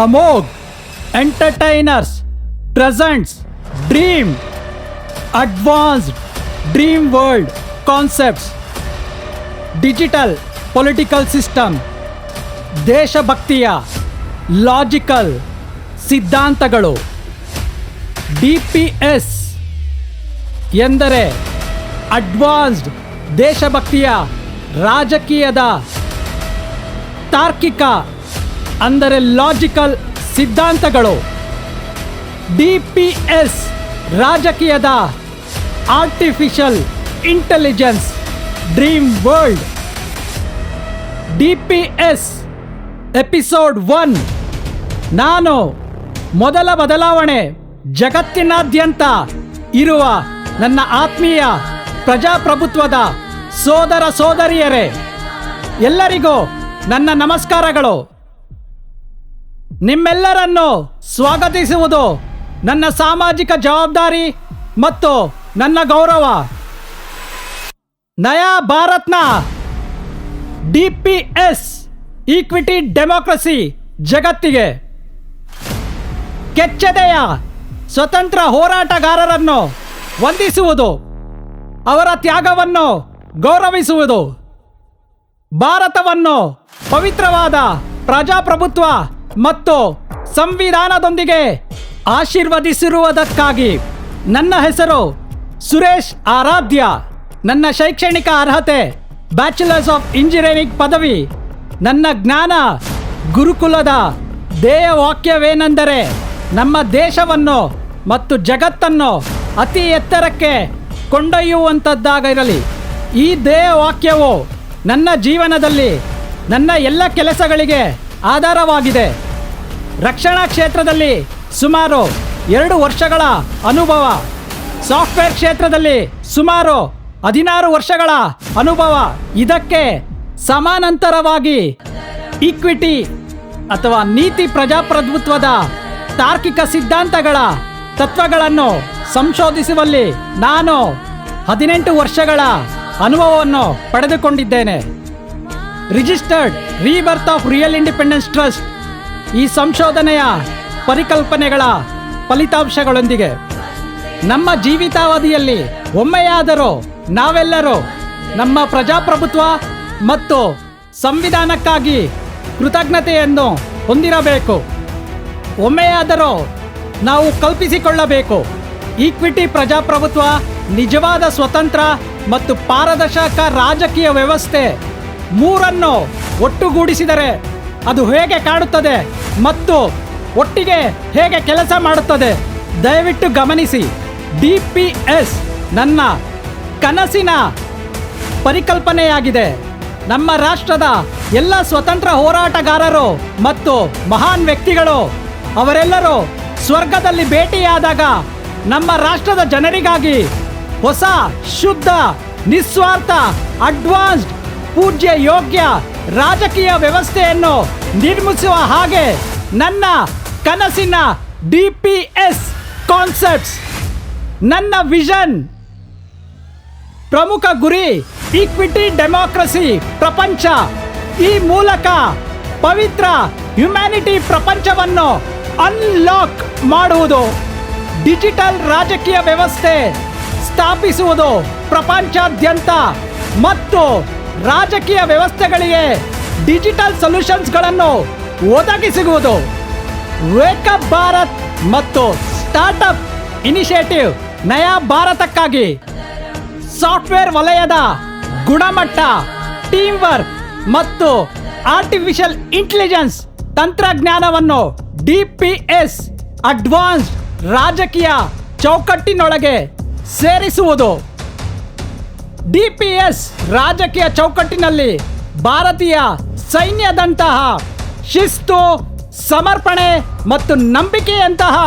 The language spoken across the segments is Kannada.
Amog Entertainers presents Dream Advanced Dream World Concepts Digital Political System ದೇಶಭಕ್ತಿಯ ಲಾಜಿಕಲ್ ಸಿದ್ಧಾಂತಗಳು. DPS ಎಂದರೆ ಅಡ್ವಾನ್ಸ್ಡ್ ದೇಶಭಕ್ತಿಯ ರಾಜಕೀಯದ ತಾರ್ಕಿಕ ಅಂದರೆ ಲಾಜಿಕಲ್ ಸಿದ್ಧಾಂತಗಳು. DPS ರಾಜಕೀಯದ artificial intelligence dream world. DPS episode 1. ನಾನು ಮೊದಲ ಬದಲಾವಣೆ. ಜಗತ್ತಿನಾದ್ಯಂತ ಇರುವ ನನ್ನ ಆತ್ಮೀಯ ಪ್ರಜಾಪ್ರಭುತ್ವದ ಸೋದರ ಸೋದರಿಯರೇ, ಎಲ್ಲರಿಗೂ ನನ್ನ ನಮಸ್ಕಾರಗಳು. ನಿಮ್ಮೆಲ್ಲರನ್ನು ಸ್ವಾಗತಿಸುವುದು ನನ್ನ ಸಾಮಾಜಿಕ ಜವಾಬ್ದಾರಿ ಮತ್ತು ನನ್ನ ಗೌರವ. ನಯಾ ಭಾರತ್ನ DPS ಈಕ್ವಿಟಿ ಡೆಮೋಕ್ರಸಿ ಜಗತ್ತಿಗೆ ಕೆಚ್ಚೆದೆಯ ಸ್ವತಂತ್ರ ಹೋರಾಟಗಾರರನ್ನು ವಂದಿಸುವುದು, ಅವರ ತ್ಯಾಗವನ್ನು ಗೌರವಿಸುವುದು, ಭಾರತವನ್ನು ಪವಿತ್ರವಾದ ಪ್ರಜಾಪ್ರಭುತ್ವ ಮತ್ತು ಸಂವಿಧಾನದೊಂದಿಗೆ ಆಶೀರ್ವದಿಸಿರುವುದಕ್ಕಾಗಿ. ನನ್ನ ಹೆಸರು ಸುರೇಶ್ ಆರಾಧ್ಯ. ನನ್ನ ಶೈಕ್ಷಣಿಕ ಅರ್ಹತೆ ಬ್ಯಾಚುಲರ್ಸ್ ಆಫ್ ಇಂಜಿನಿಯರಿಂಗ್ ಪದವಿ. ನನ್ನ ಜ್ಞಾನ ಗುರುಕುಲದ ಧ್ಯೇಯವಾಕ್ಯವೇನೆಂದರೆ ನಮ್ಮ ದೇಶವನ್ನು ಮತ್ತು ಜಗತ್ತನ್ನು ಅತಿ ಎತ್ತರಕ್ಕೆ ಕೊಂಡೊಯ್ಯುವಂಥದ್ದಾಗಿರಲಿ. ಈ ಧ್ಯೇಯವಾಕ್ಯವು ನನ್ನ ಜೀವನದಲ್ಲಿ ನನ್ನ ಎಲ್ಲ ಕೆಲಸಗಳಿಗೆ ಆಧಾರವಾಗಿದೆ. ರಕ್ಷಣಾ ಕ್ಷೇತ್ರದಲ್ಲಿ ಸುಮಾರು 2 ವರ್ಷಗಳ ಅನುಭವ, ಸಾಫ್ಟ್ವೇರ್ ಕ್ಷೇತ್ರದಲ್ಲಿ ಸುಮಾರು 16 ವರ್ಷಗಳ ಅನುಭವ. ಇದಕ್ಕೆ ಸಮಾನಾಂತರವಾಗಿ ಈಕ್ವಿಟಿ ಅಥವಾ ನೀತಿ ಪ್ರಜಾಪ್ರಭುತ್ವದ ತಾರ್ಕಿಕ ಸಿದ್ಧಾಂತಗಳ ತತ್ವಗಳನ್ನು ಸಂಶೋಧಿಸುವಲ್ಲಿ ನಾನು 18 ವರ್ಷಗಳ ಅನುಭವವನ್ನು ಪಡೆದುಕೊಂಡಿದ್ದೇನೆ. Registered rebirth of real independence trust ಈ ಸಂಶೋಧನೆಯ ಪರಿಕಲ್ಪನೆಗಳ ಫಲಿತಾಂಶಗಳೊಂದಿಗೆ ನಮ್ಮ ಜೀವಿತಾವಧಿಯಲ್ಲಿ ಒಮ್ಮೆಯಾದರೂ ನಾವೆಲ್ಲರೂ ನಮ್ಮ ಪ್ರಜಾಪ್ರಭುತ್ವ ಮತ್ತು ಸಂವಿಧಾನಕ್ಕಾಗಿ ಕೃತಜ್ಞತೆಯನ್ನು ಹೊಂದಿರಬೇಕು. ಒಮ್ಮೆಯಾದರೂ ನಾವು ಕಲ್ಪಿಸಿಕೊಳ್ಳಬೇಕು, ಈಕ್ವಿಟಿ ಪ್ರಜಾಪ್ರಭುತ್ವ ನಿಜವಾದ ಸ್ವತಂತ್ರ ಮತ್ತು ಪಾರದರ್ಶಕ ರಾಜಕೀಯ ವ್ಯವಸ್ಥೆ. ಮೂರನ್ನು ಒಟ್ಟುಗೂಡಿಸಿದರೆ ಅದು ಹೇಗೆ ಕಾಣುತ್ತದೆ ಮತ್ತು ಒಟ್ಟಿಗೆ ಹೇಗೆ ಕೆಲಸ ಮಾಡುತ್ತದೆ. ದಯವಿಟ್ಟು ಗಮನಿಸಿ. DPS ನನ್ನ ಕನಸಿನ ಪರಿಕಲ್ಪನೆಯಾಗಿದೆ. ನಮ್ಮ ರಾಷ್ಟ್ರದ ಎಲ್ಲ ಸ್ವತಂತ್ರ ಹೋರಾಟಗಾರರು ಮತ್ತು ಮಹಾನ್ ವ್ಯಕ್ತಿಗಳು ಅವರೆಲ್ಲರೂ ಸ್ವರ್ಗದಲ್ಲಿ ಭೇಟಿಯಾದಾಗ ನಮ್ಮ ರಾಷ್ಟ್ರದ ಜನರಿಗಾಗಿ ಹೊಸ, ಶುದ್ಧ, ನಿಸ್ವಾರ್ಥ, ಅಡ್ವಾನ್ಸ್ಡ್, ಪೂಜ್ಯ, ಯೋಗ್ಯ ರಾಜಕೀಯ ವ್ಯವಸ್ಥೆಯನ್ನು ನಿರ್ಮಿಸುವ ಹಾಗೆ ನನ್ನ ಕನಸಿನ DPS ಕಾನ್ಸೆಪ್ಟ್ಸ್. ನನ್ನ ವಿಷನ್, ಪ್ರಮುಖ ಗುರಿ ಈಕ್ವಿಟಿ ಡೆಮೋಕ್ರಸಿ ಪ್ರಪಂಚ. ಈ ಮೂಲಕ ಪವಿತ್ರ ಹ್ಯುಮ್ಯಾನಿಟಿ ಪ್ರಪಂಚವನ್ನು ಅನ್ಲಾಕ್ ಮಾಡುವುದು, ಡಿಜಿಟಲ್ ರಾಜಕೀಯ ವ್ಯವಸ್ಥೆ ಸ್ಥಾಪಿಸುವುದು ಪ್ರಪಂಚಾದ್ಯಂತ ಮತ್ತು ರಾಜಕೀಯ ವ್ಯವಸ್ಥೆಗಳಿಗೆ ಡಿಜಿಟಲ್ ಸೊಲ್ಯೂಷನ್ಸ್ಗಳನ್ನು ಒದಗಿಸುವುದು. ವೇಕಪ್ ಭಾರತ್ ಮತ್ತು ಸ್ಟಾರ್ಟ್ಅಪ್ ಇನಿಷಿಯೇಟಿವ್ ನಯಾ ಭಾರತಕ್ಕಾಗಿ ಸಾಫ್ಟ್ವೇರ್ ವಲಯದ ಗುಣಮಟ್ಟ, ಟೀಮ್ ವರ್ಕ್ ಮತ್ತು ಆರ್ಟಿಫಿಷಿಯಲ್ ಇಂಟೆಲಿಜೆನ್ಸ್ ತಂತ್ರಜ್ಞಾನವನ್ನು DPS ಅಡ್ವಾನ್ಸ್ಡ್ ರಾಜಕೀಯ ಚೌಕಟ್ಟಿನೊಳಗೆ ಸೇರಿಸುವುದು. DPS ರಾಜಕೀಯ ಚೌಕಟ್ಟಿನಲ್ಲಿ ಭಾರತೀಯ ಸೈನ್ಯದಂತಹ ಶಿಸ್ತು, ಸಮರ್ಪಣೆ ಮತ್ತು ನಂಬಿಕೆಯಂತಹ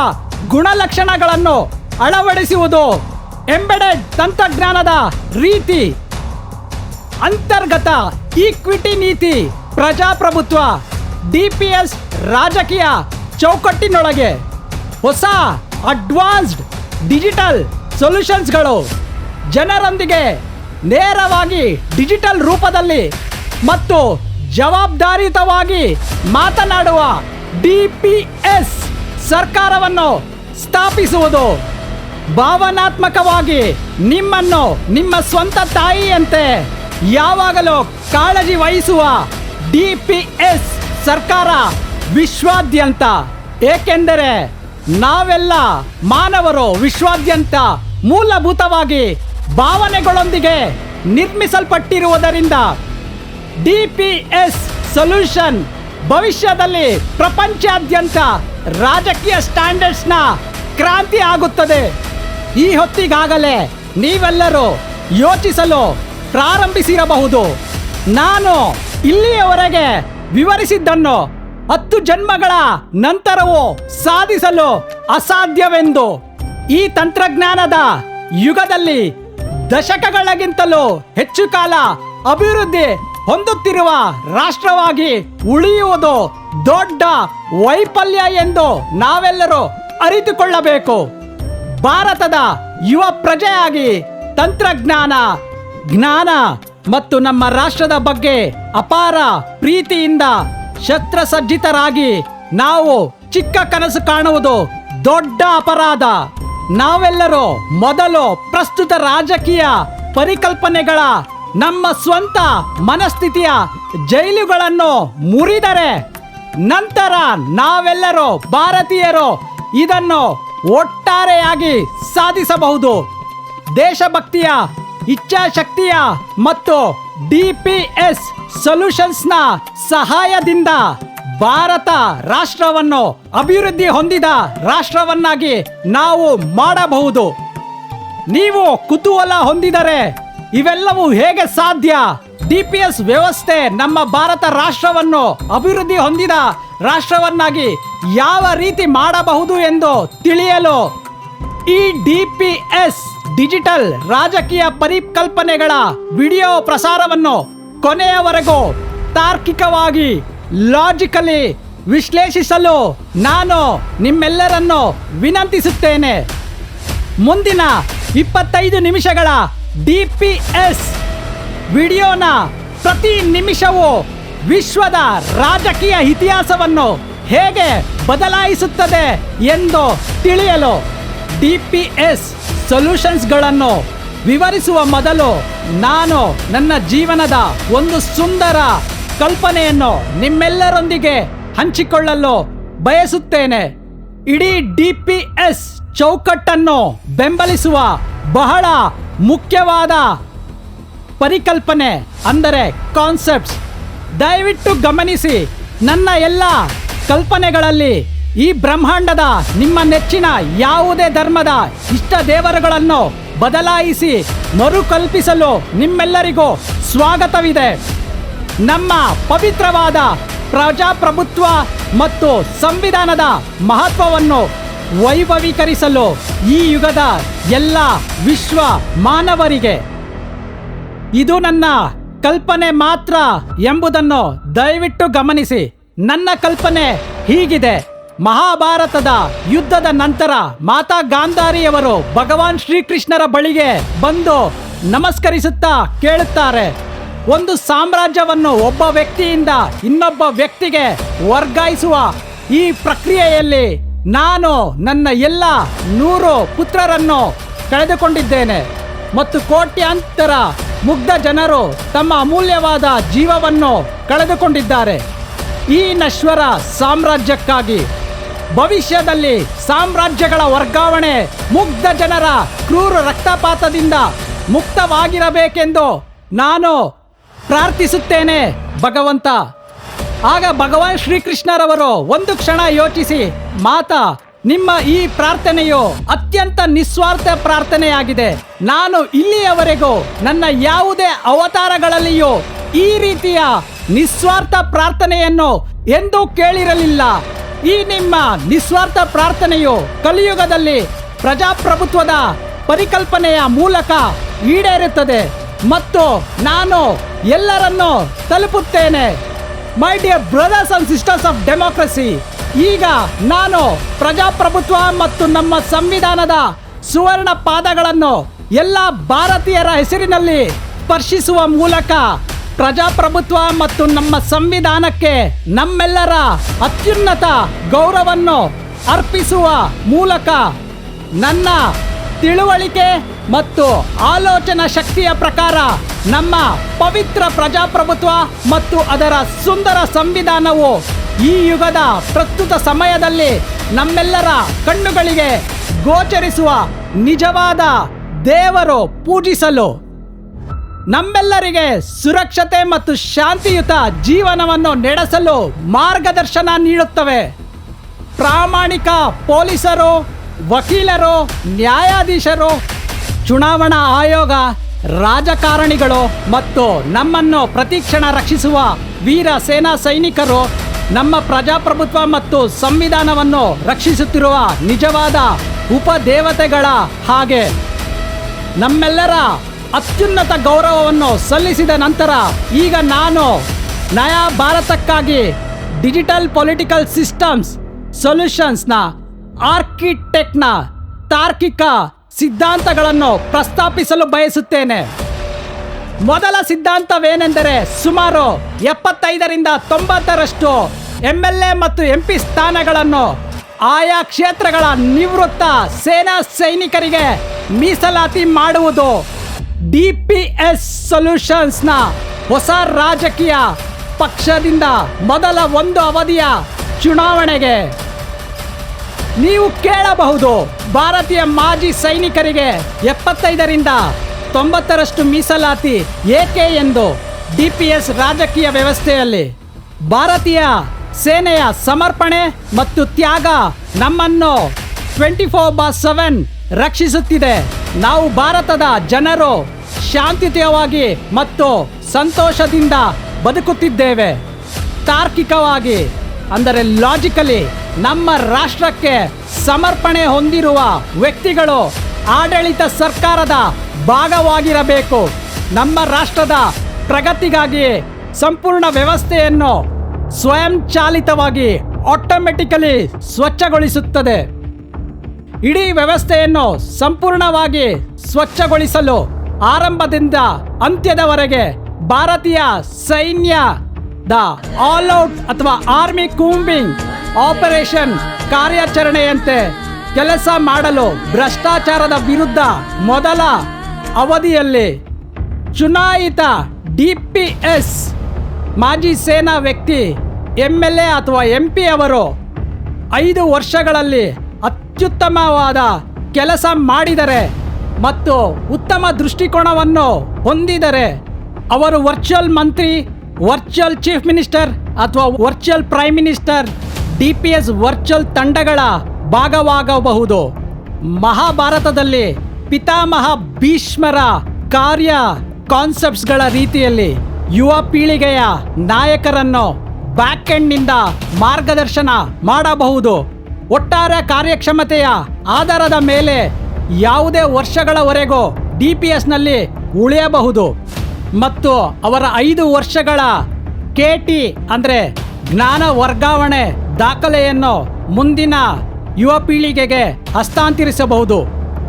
ಗುಣಲಕ್ಷಣಗಳನ್ನು ಅಳವಡಿಸುವುದು. ಎಂಬೆಡೆಡ್ ತಂತ್ರಜ್ಞಾನದ ರೀತಿ, ಅಂತರ್ಗತ ಈಕ್ವಿಟಿ ನೀತಿ ಪ್ರಜಾಪ್ರಭುತ್ವ. DPS ರಾಜಕೀಯ ಚೌಕಟ್ಟಿನೊಳಗೆ ಹೊಸ ಅಡ್ವಾನ್ಸ್ಡ್ ಡಿಜಿಟಲ್ ಸೊಲ್ಯೂಷನ್ಸ್ಗಳು ಜನರೊಂದಿಗೆ ನೇರವಾಗಿ ಡಿಜಿಟಲ್ ರೂಪದಲ್ಲಿ ಮತ್ತು ಜವಾಬ್ದಾರಿಯುತವಾಗಿ ಮಾತನಾಡುವ DPS ಸರ್ಕಾರವನ್ನು ಸ್ಥಾಪಿಸುವುದು. ಭಾವನಾತ್ಮಕವಾಗಿ ನಿಮ್ಮನ್ನು ನಿಮ್ಮ ಸ್ವಂತ ತಾಯಿಯಂತೆ ಯಾವಾಗಲೂ ಕಾಳಜಿ ವಹಿಸುವ DPS ಸರ್ಕಾರ ವಿಶ್ವಾದ್ಯಂತ. ಏಕೆಂದರೆ ನಾವೆಲ್ಲ ಮಾನವರು ವಿಶ್ವಾದ್ಯಂತ ಮೂಲಭೂತವಾಗಿ ಭಾವನೆಗಳೊಂದಿಗೆ ನಿರ್ಮಿಸಲ್ಪಟ್ಟಿರುವುದರಿಂದ DPS ಸೊಲ್ಯೂಷನ್ ಭವಿಷ್ಯದಲ್ಲಿ ಪ್ರಪಂಚಾದ್ಯಂತ ರಾಜಕೀಯ ಸ್ಟ್ಯಾಂಡರ್ಡ್ಸ್ನ ಕ್ರಾಂತಿ ಆಗುತ್ತದೆ. ಈ ಹೊತ್ತಿಗಾಗಲೇ ನೀವೆಲ್ಲರೂ ಯೋಚಿಸಲು ಪ್ರಾರಂಭಿಸಿರಬಹುದು. ನಾನು ಇಲ್ಲಿಯವರೆಗೆ ವಿವರಿಸಿದ್ದನ್ನು 10 ಜನ್ಮಗಳ ನಂತರವೂ ಸಾಧಿಸಲು ಅಸಾಧ್ಯವೆಂದು. ಈ ತಂತ್ರಜ್ಞಾನದ ಯುಗದಲ್ಲಿ ದಶಕಗಳಿಗಿಂತಲೂ ಹೆಚ್ಚು ಕಾಲ ಅಭಿವೃದ್ಧಿ ಹೊಂದುತ್ತಿರುವ ರಾಷ್ಟ್ರವಾಗಿ ಉಳಿಯುವುದು ದೊಡ್ಡ ವೈಫಲ್ಯ ಎಂದು ನಾವೆಲ್ಲರೂ ಅರಿತುಕೊಳ್ಳಬೇಕು. ಭಾರತದ ಯುವ ಪ್ರಜೆಯಾಗಿ ತಂತ್ರಜ್ಞಾನ, ಜ್ಞಾನ ಮತ್ತು ನಮ್ಮ ರಾಷ್ಟ್ರದ ಬಗ್ಗೆ ಅಪಾರ ಪ್ರೀತಿಯಿಂದ ಶಸ್ತ್ರಸಜ್ಜಿತರಾಗಿ ನಾವು ಚಿಕ್ಕ ಕನಸು ಕಾಣುವುದು ದೊಡ್ಡ ಅಪರಾಧ. ನಾವೆಲ್ಲರೂ ಮೊದಲು ಪ್ರಸ್ತುತ ರಾಜಕೀಯ ಪರಿಕಲ್ಪನೆಗಳ ನಮ್ಮ ಸ್ವಂತ ಮನಸ್ಥಿತಿಯ ಜೈಲುಗಳನ್ನು ಮುರಿದರೆ ನಂತರ ನಾವೆಲ್ಲರೂ ಭಾರತೀಯರು ಇದನ್ನು ಒಟ್ಟಾರೆಯಾಗಿ ಸಾಧಿಸಬಹುದು. ದೇಶಭಕ್ತಿಯ ಇಚ್ಛಾಶಕ್ತಿಯ ಮತ್ತು DPS ಸೊಲ್ಯೂಷನ್ಸ್ನ ಸಹಾಯದಿಂದ ಭಾರತ ರಾಷ್ಟ್ರವನ್ನು ಅಭಿವೃದ್ಧಿ ಹೊಂದಿದ ರಾಷ್ಟ್ರವನ್ನಾಗಿ ನಾವು ಮಾಡಬಹುದು. ನೀವು ಕುತೂಹಲ ಹೊಂದಿದರೆ ಇವೆಲ್ಲವೂ ಹೇಗೆ ಸಾಧ್ಯ? DPS ವ್ಯವಸ್ಥೆ ನಮ್ಮ ಭಾರತ ರಾಷ್ಟ್ರವನ್ನು ಅಭಿವೃದ್ಧಿ ಹೊಂದಿದ ರಾಷ್ಟ್ರವನ್ನಾಗಿ ಯಾವ ರೀತಿ ಮಾಡಬಹುದು ಎಂದು ತಿಳಿಯಲು ಈ DPS ಡಿಜಿಟಲ್ ರಾಜಕೀಯ ಪರಿಕಲ್ಪನೆಗಳ ವಿಡಿಯೋ ಪ್ರಸಾರವನ್ನು ಕೊನೆಯವರೆಗೂ ತಾರ್ಕಿಕವಾಗಿ ಲಾಜಿಕಲಿ ವಿಶ್ಲೇಷಿಸಲು ನಾನು ನಿಮ್ಮೆಲ್ಲರನ್ನು ವಿನಂತಿಸುತ್ತೇನೆ. ಮುಂದಿನ 25 ನಿಮಿಷಗಳ DPS ವಿಡಿಯೋನ ಪ್ರತಿ ನಿಮಿಷವೂ ವಿಶ್ವದ ರಾಜಕೀಯ ಇತಿಹಾಸವನ್ನು ಹೇಗೆ ಬದಲಾಯಿಸುತ್ತದೆ ಎಂದು ತಿಳಿಯಲು DPS ಸೊಲ್ಯೂಷನ್ಸ್ಗಳನ್ನು ವಿವರಿಸುವ ಮೊದಲು ನಾನು ನನ್ನ ಜೀವನದ ಒಂದು ಸುಂದರ ಕಲ್ಪನೆಯನ್ನು ನಿಮ್ಮೆಲ್ಲರೊಂದಿಗೆ ಹಂಚಿಕೊಳ್ಳಲು ಬಯಸುತ್ತೇನೆ. ಇಡೀ DPS ಚೌಕಟ್ಟನ್ನು ಬೆಂಬಲಿಸುವ ಬಹಳ ಮುಖ್ಯವಾದ ಪರಿಕಲ್ಪನೆ ಅಂದರೆ ಕಾನ್ಸೆಪ್ಟ್ಸ್. ದಯವಿಟ್ಟು ಗಮನಿಸಿ, ನನ್ನ ಎಲ್ಲ ಕಲ್ಪನೆಗಳಲ್ಲಿ ಈ ಬ್ರಹ್ಮಾಂಡದ ನಿಮ್ಮ ನೆಚ್ಚಿನ ಯಾವುದೇ ಧರ್ಮದ ಇಷ್ಟ ದೇವರುಗಳನ್ನು ಬದಲಾಯಿಸಿ ಮರುಕಲ್ಪಿಸಲು ನಿಮ್ಮೆಲ್ಲರಿಗೂ ಸ್ವಾಗತವಿದೆ. ನಮ್ಮ ಪವಿತ್ರವಾದ ಪ್ರಜಾಪ್ರಭುತ್ವ ಮತ್ತು ಸಂವಿಧಾನದ ಮಹತ್ವವನ್ನು ವೈಭವೀಕರಿಸಲು ಈ ಯುಗದ ಎಲ್ಲ ವಿಶ್ವ ಮಾನವರಿಗೆ ಇದು ನನ್ನ ಕಲ್ಪನೆ ಮಾತ್ರ ಎಂಬುದನ್ನು ದಯವಿಟ್ಟು ಗಮನಿಸಿ. ನನ್ನ ಕಲ್ಪನೆ ಹೀಗಿದೆ. ಮಹಾಭಾರತದ ಯುದ್ಧದ ನಂತರ ಮಾತಾ ಗಾಂಧಾರಿಯವರು ಭಗವಾನ್ ಶ್ರೀಕೃಷ್ಣರ ಬಳಿಗೆ ಬಂದು ನಮಸ್ಕರಿಸುತ್ತಾ ಕೇಳುತ್ತಾರೆ, ಒಂದು ಸಾಮ್ರಾಜ್ಯವನ್ನು ಒಬ್ಬ ವ್ಯಕ್ತಿಯಿಂದ ಇನ್ನೊಬ್ಬ ವ್ಯಕ್ತಿಗೆ ವರ್ಗಾಯಿಸುವ ಈ ಪ್ರಕ್ರಿಯೆಯಲ್ಲಿ ನಾನು ನನ್ನ ಎಲ್ಲ 100 ಪುತ್ರರನ್ನು ಕಳೆದುಕೊಂಡಿದ್ದೇನೆ ಮತ್ತು ಕೋಟ್ಯಾಂತರ ಮುಗ್ಧ ಜನರು ತಮ್ಮ ಅಮೂಲ್ಯವಾದ ಜೀವವನ್ನು ಕಳೆದುಕೊಂಡಿದ್ದಾರೆ ಈ ನಶ್ವರ ಸಾಮ್ರಾಜ್ಯಕ್ಕಾಗಿ. ಭವಿಷ್ಯದಲ್ಲಿ ಸಾಮ್ರಾಜ್ಯಗಳ ವರ್ಗಾವಣೆ ಮುಗ್ಧ ಜನರ ಕ್ರೂರ ರಕ್ತಪಾತದಿಂದ ಮುಕ್ತವಾಗಿರಬೇಕೆಂದು ನಾನು ಪ್ರಾರ್ಥಿಸುತ್ತೇನೆ ಭಗವಂತ. ಆಗ ಭಗವಾನ್ ಶ್ರೀಕೃಷ್ಣರವರು ಒಂದು ಕ್ಷಣ ಯೋಚಿಸಿ, ಮಾತಾ, ನಿಮ್ಮ ಈ ಪ್ರಾರ್ಥನೆಯು ಅತ್ಯಂತ ನಿಸ್ವಾರ್ಥ ಪ್ರಾರ್ಥನೆಯಾಗಿದೆ. ನಾನು ಇಲ್ಲಿಯವರೆಗೂ ನನ್ನ ಯಾವುದೇ ಅವತಾರಗಳಲ್ಲಿಯೂ ಈ ರೀತಿಯ ನಿಸ್ವಾರ್ಥ ಪ್ರಾರ್ಥನೆಯನ್ನು ಎಂದೂ ಕೇಳಿರಲಿಲ್ಲ. ಈ ನಿಮ್ಮ ನಿಸ್ವಾರ್ಥ ಪ್ರಾರ್ಥನೆಯು ಕಲಿಯುಗದಲ್ಲಿ ಪ್ರಜಾಪ್ರಭುತ್ವದ ಪರಿಕಲ್ಪನೆಯ ಮೂಲಕ ಈಡೇರುತ್ತದೆ ಮತ್ತು ನಾನು ಎಲ್ಲರನ್ನೂ ತಲುಪುತ್ತೇನೆ. My dear brothers and sisters of democracy, ಈಗ ನಾನು ಪ್ರಜಾಪ್ರಭುತ್ವ ಮತ್ತು ನಮ್ಮ ಸಂವಿಧಾನದ ಸುವರ್ಣ ಪಾದಗಳನ್ನು ಎಲ್ಲ ಭಾರತೀಯರ ಹೆಸರಿನಲ್ಲಿ ಸ್ಪರ್ಶಿಸುವ ಮೂಲಕ ಪ್ರಜಾಪ್ರಭುತ್ವ ಮತ್ತು ನಮ್ಮ ಸಂವಿಧಾನಕ್ಕೆ ನಮ್ಮೆಲ್ಲರ ಅತ್ಯುನ್ನತ ಗೌರವವನ್ನು ಅರ್ಪಿಸುವ ಮೂಲಕ ನನ್ನ ತಿಳುವಳಿಕೆ ಮತ್ತು ಆಲೋಚನಾ ಶಕ್ತಿಯ ಪ್ರಕಾರ ನಮ್ಮ ಪವಿತ್ರ ಪ್ರಜಾಪ್ರಭುತ್ವ ಮತ್ತು ಅದರ ಸುಂದರ ಸಂವಿಧಾನವು ಈ ಯುಗದ ಪ್ರಸ್ತುತ ಸಮಯದಲ್ಲಿ ನಮ್ಮೆಲ್ಲರ ಕಣ್ಣುಗಳಿಗೆ ಗೋಚರಿಸುವ ನಿಜವಾದ ದೇವರು ಪೂಜಿಸಲು ನಮ್ಮೆಲ್ಲರಿಗೆ ಸುರಕ್ಷತೆ ಮತ್ತು ಶಾಂತಿಯುತ ಜೀವನವನ್ನು ನಡೆಸಲು ಮಾರ್ಗದರ್ಶನ ನೀಡುತ್ತವೆ. ಪ್ರಾಮಾಣಿಕ ಪೊಲೀಸರು, ವಕೀಲರು, ನ್ಯಾಯಾಧೀಶರು, ಚುನಾವಣಾ ಆಯೋಗ, ರಾಜಕಾರಣಿಗಳು ಮತ್ತು ನಮ್ಮನ್ನು ಪ್ರತಿಕ್ಷಣ ರಕ್ಷಿಸುವ ವೀರ ಸೇನಾ ಸೈನಿಕರು ನಮ್ಮ ಪ್ರಜಾಪ್ರಭುತ್ವ ಮತ್ತು ಸಂವಿಧಾನವನ್ನು ರಕ್ಷಿಸುತ್ತಿರುವ ನಿಜವಾದ ಉಪದೇವತೆಗಳ ಹಾಗೆ ನಮ್ಮೆಲ್ಲರ ಅತ್ಯುನ್ನತ ಗೌರವವನ್ನು ಸಲ್ಲಿಸಿದ ನಂತರ ಈಗ ನಾನು ನಯಾ ಭಾರತಕ್ಕಾಗಿ ಡಿಜಿಟಲ್ ಪೊಲಿಟಿಕಲ್ ಸಿಸ್ಟಮ್ಸ್ ಸೊಲ್ಯೂಷನ್ಸ್ನ ಆರ್ಕಿಟೆಕ್ಟ್ನ ತಾರ್ಕಿಕ ಸಿದ್ಧಾಂತಗಳನ್ನು ಪ್ರಸ್ತಾಪಿಸಲು ಬಯಸುತ್ತೇನೆ. ಮೊದಲ ಸಿದ್ಧಾಂತವೇನೆಂದರೆ ಸುಮಾರು 75ರಿಂದ 90ರಷ್ಟು MLA ಮತ್ತು MP ಸ್ಥಾನಗಳನ್ನು ಆಯಾ ಕ್ಷೇತ್ರಗಳ ನಿವೃತ್ತ ಸೇನಾ ಸೈನಿಕರಿಗೆ ಮೀಸಲಾತಿ ಮಾಡುವುದು. DPS ಸೊಲ್ಯೂಷನ್ಸ್ನ ಹೊಸ ರಾಜಕೀಯ ಪಕ್ಷದಿಂದ ಮೊದಲ ಒಂದು ಅವಧಿಯ ಚುನಾವಣೆಗೆ ನೀವು ಕೇಳಬಹುದು, ಭಾರತೀಯ ಮಾಜಿ ಸೈನಿಕರಿಗೆ 75ರಿಂದ 90ರಷ್ಟು ಮೀಸಲಾತಿ ಏಕೆ ಎಂದು. DPS ರಾಜಕೀಯ ವ್ಯವಸ್ಥೆಯಲ್ಲಿ ಭಾರತೀಯ ಸೇನೆಯ ಸಮರ್ಪಣೆ ಮತ್ತು ತ್ಯಾಗ ನಮ್ಮನ್ನು 24/7 ರಕ್ಷಿಸುತ್ತಿದೆ. ನಾವು ಭಾರತದ ಜನರು ಶಾಂತಿಯುತವಾಗಿ ಮತ್ತು ಸಂತೋಷದಿಂದ ಬದುಕುತ್ತಿದ್ದೇವೆ. ತಾರ್ಕಿಕವಾಗಿ ಅಂದರೆ ಲಾಜಿಕಲಿ ನಮ್ಮ ರಾಷ್ಟ್ರಕ್ಕೆ ಸಮರ್ಪಣೆ ಹೊಂದಿರುವ ವ್ಯಕ್ತಿಗಳು ಆಡಳಿತ ಸರ್ಕಾರದ ಭಾಗವಾಗಿರಬೇಕು. ನಮ್ಮ ರಾಷ್ಟ್ರದ ಪ್ರಗತಿಗಾಗಿ ಸಂಪೂರ್ಣ ವ್ಯವಸ್ಥೆಯನ್ನು ಸ್ವಯಂಚಾಲಿತವಾಗಿ ಆಟೋಮೆಟಿಕಲಿ ಸ್ವಚ್ಛಗೊಳಿಸುತ್ತದೆ. ಇಡೀ ವ್ಯವಸ್ಥೆಯನ್ನು ಸಂಪೂರ್ಣವಾಗಿ ಸ್ವಚ್ಛಗೊಳಿಸಲು ಆರಂಭದಿಂದ ಅಂತ್ಯದವರೆಗೆ ಭಾರತೀಯ ಸೈನ್ಯದ ಆಲ್ ಔಟ್ ಅಥವಾ ಆರ್ಮಿ ಕೂಂಬಿಂಗ್ ಆಪರೇಷನ್ ಕಾರ್ಯಾಚರಣೆಯಂತೆ ಕೆಲಸ ಮಾಡಲು ಭ್ರಷ್ಟಾಚಾರದ ವಿರುದ್ಧ ಮೊದಲ ಅವಧಿಯಲ್ಲಿ ಚುನಾಯಿತ DPS ಮಾಜಿ ಸೇನಾ ವ್ಯಕ್ತಿ MLA ಅಥವಾ MP ಅವರು 5 ವರ್ಷಗಳಲ್ಲಿ ಅತ್ಯುತ್ತಮವಾದ ಕೆಲಸ ಮಾಡಿದರೆ ಮತ್ತು ಉತ್ತಮ ದೃಷ್ಟಿಕೋನವನ್ನು ಹೊಂದಿದರೆ ಅವರು ವರ್ಚುವಲ್ ಮಂತ್ರಿ, ವರ್ಚುವಲ್ ಚೀಫ್ ಮಿನಿಸ್ಟರ್ ಅಥವಾ virtual prime minister DPS virtual ತಂಡಗಳ ಭಾಗವಾಗಬಹುದು. ಮಹಾಭಾರತದಲ್ಲಿ ಪಿತಾಮಹ ಭೀಷ್ಮರ ಕಾರ್ಯ ಕಾನ್ಸೆಪ್ಟ್ಸ್ಗಳ ರೀತಿಯಲ್ಲಿ ಯುವ ಪೀಳಿಗೆಯ ನಾಯಕರನ್ನು ಬ್ಯಾಕ್ ಎಂಡ್ನಿಂದ ಮಾರ್ಗದರ್ಶನ ಮಾಡಬಹುದು. ಒಟ್ಟಾರೆ ಕಾರ್ಯಕ್ಷಮತೆಯ ಆಧಾರದ ಮೇಲೆ ಯಾವುದೇ ವರ್ಷಗಳವರೆಗೂ DPSನಲ್ಲಿ ಉಳಿಯಬಹುದು ಮತ್ತು ಅವರ 5 ವರ್ಷಗಳ KT ಅಂದರೆ ಜ್ಞಾನ ವರ್ಗಾವಣೆ ದಾಖಲೆಯನ್ನು ಮುಂದಿನ ಯುವ ಪೀಳಿಗೆಗೆ ಹಸ್ತಾಂತರಿಸಬಹುದು.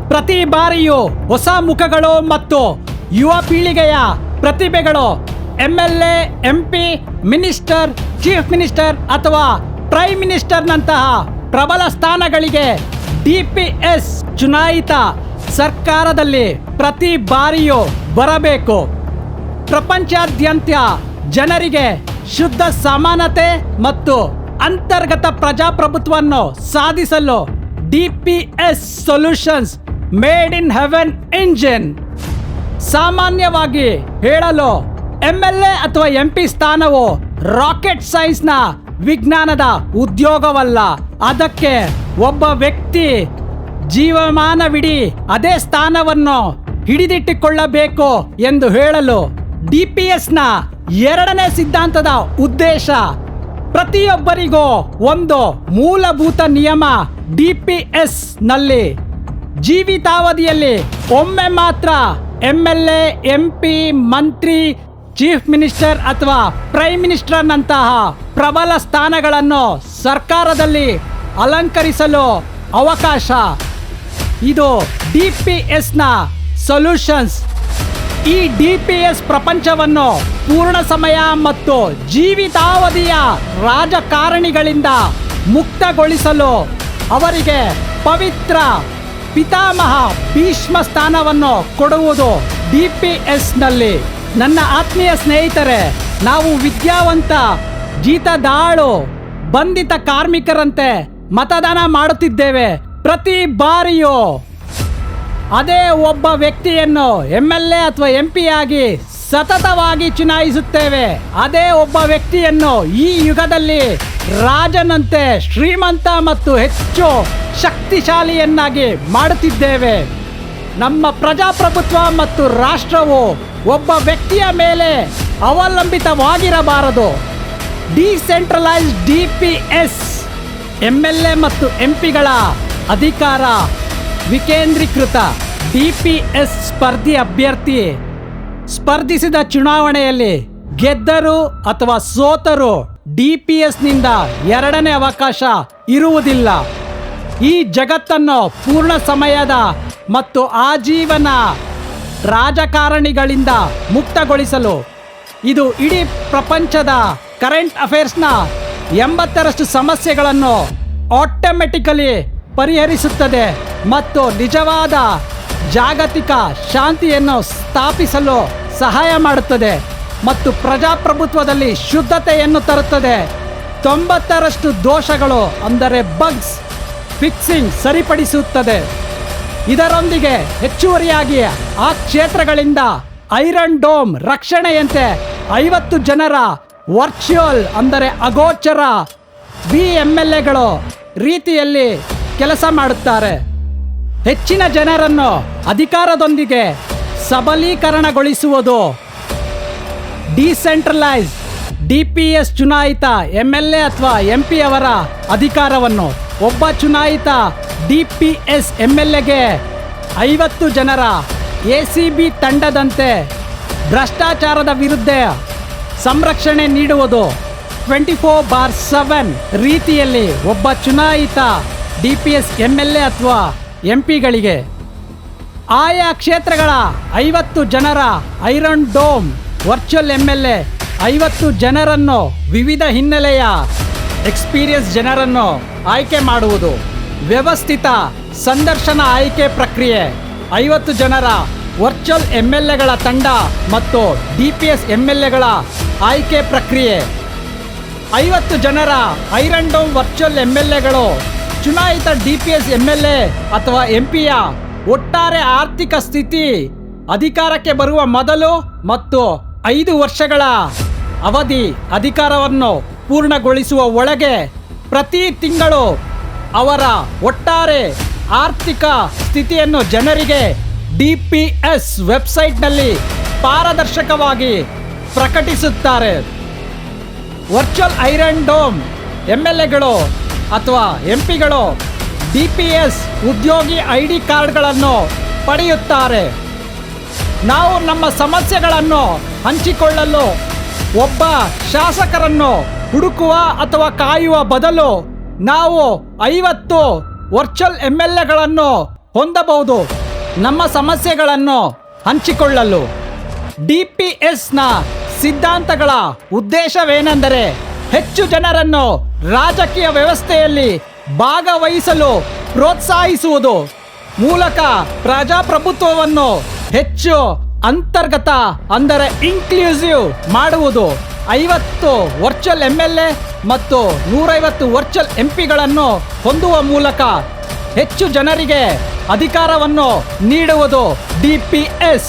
ಪ್ರತಿ ಬಾರಿಯೂ ಹೊಸ ಮುಖಗಳು ಮತ್ತು ಯುವ ಪೀಳಿಗೆಯ ಪ್ರತಿಭೆಗಳು MLA, MP, minister, chief minister ಅಥವಾ ಪ್ರೈಮ್ ಮಿನಿಸ್ಟರ್ನಂತಹ ಪ್ರಬಲ ಸ್ಥಾನಗಳಿಗೆ DPS ಚುನಾಯಿತ ಸರ್ಕಾರದಲ್ಲಿ ಪ್ರತಿ ಬಾರಿಯೂ ಬರಬೇಕು. ಪ್ರಪಂಚಾದ್ಯಂತ ಜನರಿಗೆ ಶುದ್ಧ ಸಮಾನತೆ ಮತ್ತು ಅಂತರ್ಗತ ಪ್ರಜಾಪ್ರಭುತ್ವವನ್ನು ಸಾಧಿಸಲು DPS solutions made in heaven engine. ಸಾಮಾನ್ಯವಾಗಿ ಹೇಳಲು MLA ಅಥವಾ MP ಸ್ಥಾನವು ರಾಕೆಟ್ ಸೈನ್ಸ್ನ ವಿಜ್ಞಾನದ ಉದ್ಯೋಗವಲ್ಲ. ಅದಕ್ಕೆ ಒಬ್ಬ ವ್ಯಕ್ತಿ ಜೀವಮಾನವಿಡೀ ಅದೇ ಸ್ಥಾನವನ್ನು ಹಿಡಿದಿಟ್ಟುಕೊಳ್ಳಬೇಕು ಎಂದು ಹೇಳಲು DPSನ 2ನೇ ಸಿದ್ಧಾಂತದ ಉದ್ದೇಶ ಪ್ರತಿಯೊಬ್ಬರಿಗೂ ಒಂದು ಮೂಲಭೂತ ನಿಯಮ DPSನಲ್ಲಿ ಜೀವಿತಾವಧಿಯಲ್ಲಿ ಒಮ್ಮೆ ಮಾತ್ರ MLA, MP, ಮಂತ್ರಿ, ಚೀಫ್ ಮಿನಿಸ್ಟರ್ ಅಥವಾ ಪ್ರೈಮ್ ಮಿನಿಸ್ಟರ್ನಂತಹ ಪ್ರಬಲ ಸ್ಥಾನಗಳನ್ನು ಸರ್ಕಾರದಲ್ಲಿ ಅಲಂಕರಿಸಲು ಅವಕಾಶ. ಇದು DPSನ ಸೊಲ್ಯೂಷನ್ಸ್ ಈ DPS ಪ್ರಪಂಚವನ್ನು ಪೂರ್ಣ ಸಮಯ ಮತ್ತು ಜೀವಿತಾವಧಿಯ ರಾಜಕಾರಣಿಗಳಿಂದ ಮುಕ್ತಗೊಳಿಸಲು ಅವರಿಗೆ ಪವಿತ್ರ ಪಿತಾಮಹ ಭೀಷ್ಮ ಸ್ಥಾನವನ್ನು ಕೊಡುವುದು DPSನಲ್ಲಿ. ನನ್ನ ಆತ್ಮೀಯ ಸ್ನೇಹಿತರೆ, ನಾವು ವಿದ್ಯಾವಂತ ಜೀತದಾಳು ಬಂಧಿತ ಕಾರ್ಮಿಕರಂತೆ ಮತದಾನ ಮಾಡುತ್ತಿದ್ದೇವೆ. ಪ್ರತಿ ಬಾರಿಯೂ ಅದೇ ಒಬ್ಬ ವ್ಯಕ್ತಿಯನ್ನು MLA ಅಥವಾ MP ಆಗಿ ಸತತವಾಗಿ ಚುನಾಯಿಸುತ್ತೇವೆ. ಅದೇ ಒಬ್ಬ ವ್ಯಕ್ತಿಯನ್ನು ಈ ಯುಗದಲ್ಲಿ ರಾಜನಂತೆ ಶ್ರೀಮಂತ ಮತ್ತು ಹೆಚ್ಚು ಶಕ್ತಿಶಾಲಿಯನ್ನಾಗಿ ಮಾಡುತ್ತಿದ್ದೇವೆ. ನಮ್ಮ ಪ್ರಜಾಪ್ರಭುತ್ವ ಮತ್ತು ರಾಷ್ಟ್ರವು ಒಬ್ಬ ವ್ಯಕ್ತಿಯ ಮೇಲೆ ಅವಲಂಬಿತವಾಗಿರಬಾರದು. ಡಿಸೆಂಟ್ರಲೈಸ್ಡ್ DPS MLA ಮತ್ತು MPಗಳ ಅಧಿಕಾರ ವಿಕೇಂದ್ರೀಕೃತ. DPS ಅಭ್ಯರ್ಥಿ ಸ್ಪರ್ಧಿಸಿದ ಚುನಾವಣೆಯಲ್ಲಿ ಗೆದ್ದರು ಅಥವಾ ಸೋತರು DPSನಿಂದ ಎರಡನೇ ಅವಕಾಶ ಇರುವುದಿಲ್ಲ. ಈ ಜಗತ್ತನ್ನು ಪೂರ್ಣ ಸಮಯದ ಮತ್ತು ಆಜೀವನ ರಾಜಕಾರಣಿಗಳಿಂದ ಮುಕ್ತಗೊಳಿಸಲು ಇದು ಇಡೀ ಪ್ರಪಂಚದ ಕರೆಂಟ್ ಅಫೇರ್ಸ್ನ 80% ಸಮಸ್ಯೆಗಳನ್ನು ಆಟೋಮೆಟಿಕಲಿ ಪರಿಹರಿಸುತ್ತದೆ ಮತ್ತು ನಿಜವಾದ ಜಾಗತಿಕ ಶಾಂತಿಯನ್ನು ಸ್ಥಾಪಿಸಲು ಸಹಾಯ ಮಾಡುತ್ತದೆ ಮತ್ತು ಪ್ರಜಾಪ್ರಭುತ್ವದಲ್ಲಿ ಶುದ್ಧತೆಯನ್ನು ತರುತ್ತದೆ. 90% ದೋಷಗಳು ಅಂದರೆ ಬಗ್ಸ್ ಫಿಕ್ಸಿಂಗ್ ಸರಿಪಡಿಸುತ್ತದೆ. ಇದರೊಂದಿಗೆ ಹೆಚ್ಚುವರಿಯಾಗಿ ಆ ಕ್ಷೇತ್ರಗಳಿಂದ ಐರನ್ ಡೋಮ್ ರಕ್ಷಣೆಯಂತೆ 50 ಜನರ ವರ್ಚುವಲ್ ಅಂದರೆ ಅಗೋಚರ MLAಗಳು ರೀತಿಯಲ್ಲಿ ಕೆಲಸ ಮಾಡುತ್ತಾರೆ. ಹೆಚ್ಚಿನ ಜನರನ್ನು ಅಧಿಕಾರದೊಂದಿಗೆ ಸಬಲೀಕರಣಗೊಳಿಸುವುದು. ಡಿಸೆಂಟ್ರಲೈಸ್ DPS ಚುನಾಯಿತ MLA ಅಥವಾ MP ಅವರ ಅಧಿಕಾರವನ್ನು ಒಬ್ಬ ಚುನಾಯಿತ DPS MLAಗೆ 50 ಜನರ ACB ತಂಡದಂತೆ ಭ್ರಷ್ಟಾಚಾರದ ವಿರುದ್ಧ ಸಂರಕ್ಷಣೆ ನೀಡುವುದು. 24/7 ರೀತಿಯಲ್ಲಿ ಒಬ್ಬ ಚುನಾಯಿತ DPS MLA ಅಥವಾ MPಗಳಿಗೆ ಆಯಾ ಕ್ಷೇತ್ರಗಳ 50 ಜನರ ಐರನ್ ಡೋಮ್ ವರ್ಚುವಲ್ MLA 50 ಜನರನ್ನು ವಿವಿಧ ಹಿನ್ನೆಲೆಯ ಎಕ್ಸ್ಪೀರಿಯನ್ಸ್ ಜನರನ್ನು ಆಯ್ಕೆ ಮಾಡುವುದು. ವ್ಯವಸ್ಥಿತ ಸಂದರ್ಶನ ಆಯ್ಕೆ ಪ್ರಕ್ರಿಯೆ. 50 ಜನರ ವರ್ಚುವಲ್ MLAಗಳ ತಂಡ ಮತ್ತು DPS MLAಗಳ ಆಯ್ಕೆ ಪ್ರಕ್ರಿಯೆ. 50 ಜನರ ಐರನ್ ಡೋಮ್ ವರ್ಚುವಲ್ MLAಗಳು ಚುನಾಯಿತ DPS MLA ಅಥವಾ MPಯ ಒಟ್ಟಾರೆ ಆರ್ಥಿಕ ಸ್ಥಿತಿ ಅಧಿಕಾರಕ್ಕೆ ಬರುವ ಮೊದಲು ಮತ್ತು 5 ವರ್ಷಗಳ ಅವಧಿ ಅಧಿಕಾರವನ್ನು ಪೂರ್ಣಗೊಳಿಸುವ ಒಳಗೆ ಪ್ರತಿ ತಿಂಗಳು ಅವರ ಒಟ್ಟಾರೆ ಆರ್ಥಿಕ ಸ್ಥಿತಿಯನ್ನು ಜನರಿಗೆ DPS ವೆಬ್ಸೈಟ್ನಲ್ಲಿ ಪಾರದರ್ಶಕವಾಗಿ ಪ್ರಕಟಿಸುತ್ತಾರೆ. ವರ್ಚುವಲ್ ಐರನ್ ಡೋಮ್ MLAಗಳು ಅಥವಾ MPಗಳು DPS ಉದ್ಯೋಗಿ ID ಕಾರ್ಡ್ಗಳನ್ನು ಪಡೆಯುತ್ತಾರೆ. ನಾವು ನಮ್ಮ ಸಮಸ್ಯೆಗಳನ್ನು ಹಂಚಿಕೊಳ್ಳಲು ಒಬ್ಬ ಶಾಸಕರನ್ನು ಹುಡುಕುವ ಅಥವಾ ಕಾಯುವ ಬದಲು ನಾವು 50 ವರ್ಚುವಲ್ MLAಗಳನ್ನು ಹೊಂದಬಹುದು ನಮ್ಮ ಸಮಸ್ಯೆಗಳನ್ನು ಹಂಚಿಕೊಳ್ಳಲು. DPSನ ಸಿದ್ಧಾಂತಗಳ ಉದ್ದೇಶವೇನೆಂದರೆ ಹೆಚ್ಚು ಜನರನ್ನು ರಾಜಕೀಯ ವ್ಯವಸ್ಥೆಯಲ್ಲಿ ಭಾಗವಹಿಸಲು ಪ್ರೋತ್ಸಾಹಿಸುವುದು ಮೂಲಕ ಪ್ರಜಾಪ್ರಭುತ್ವವನ್ನು ಹೆಚ್ಚು ಅಂತರ್ಗತ ಅಂದರೆ ಇನ್ಕ್ಲೂಸಿವ್ ಮಾಡುವುದು. 50 ವರ್ಚುವಲ್ MLA ಮತ್ತು 150 ವರ್ಚುವಲ್ MPಗಳನ್ನು ಹೊಂದುವ ಮೂಲಕ ಹೆಚ್ಚು ಜನರಿಗೆ ಅಧಿಕಾರವನ್ನು ನೀಡುವುದು DPS.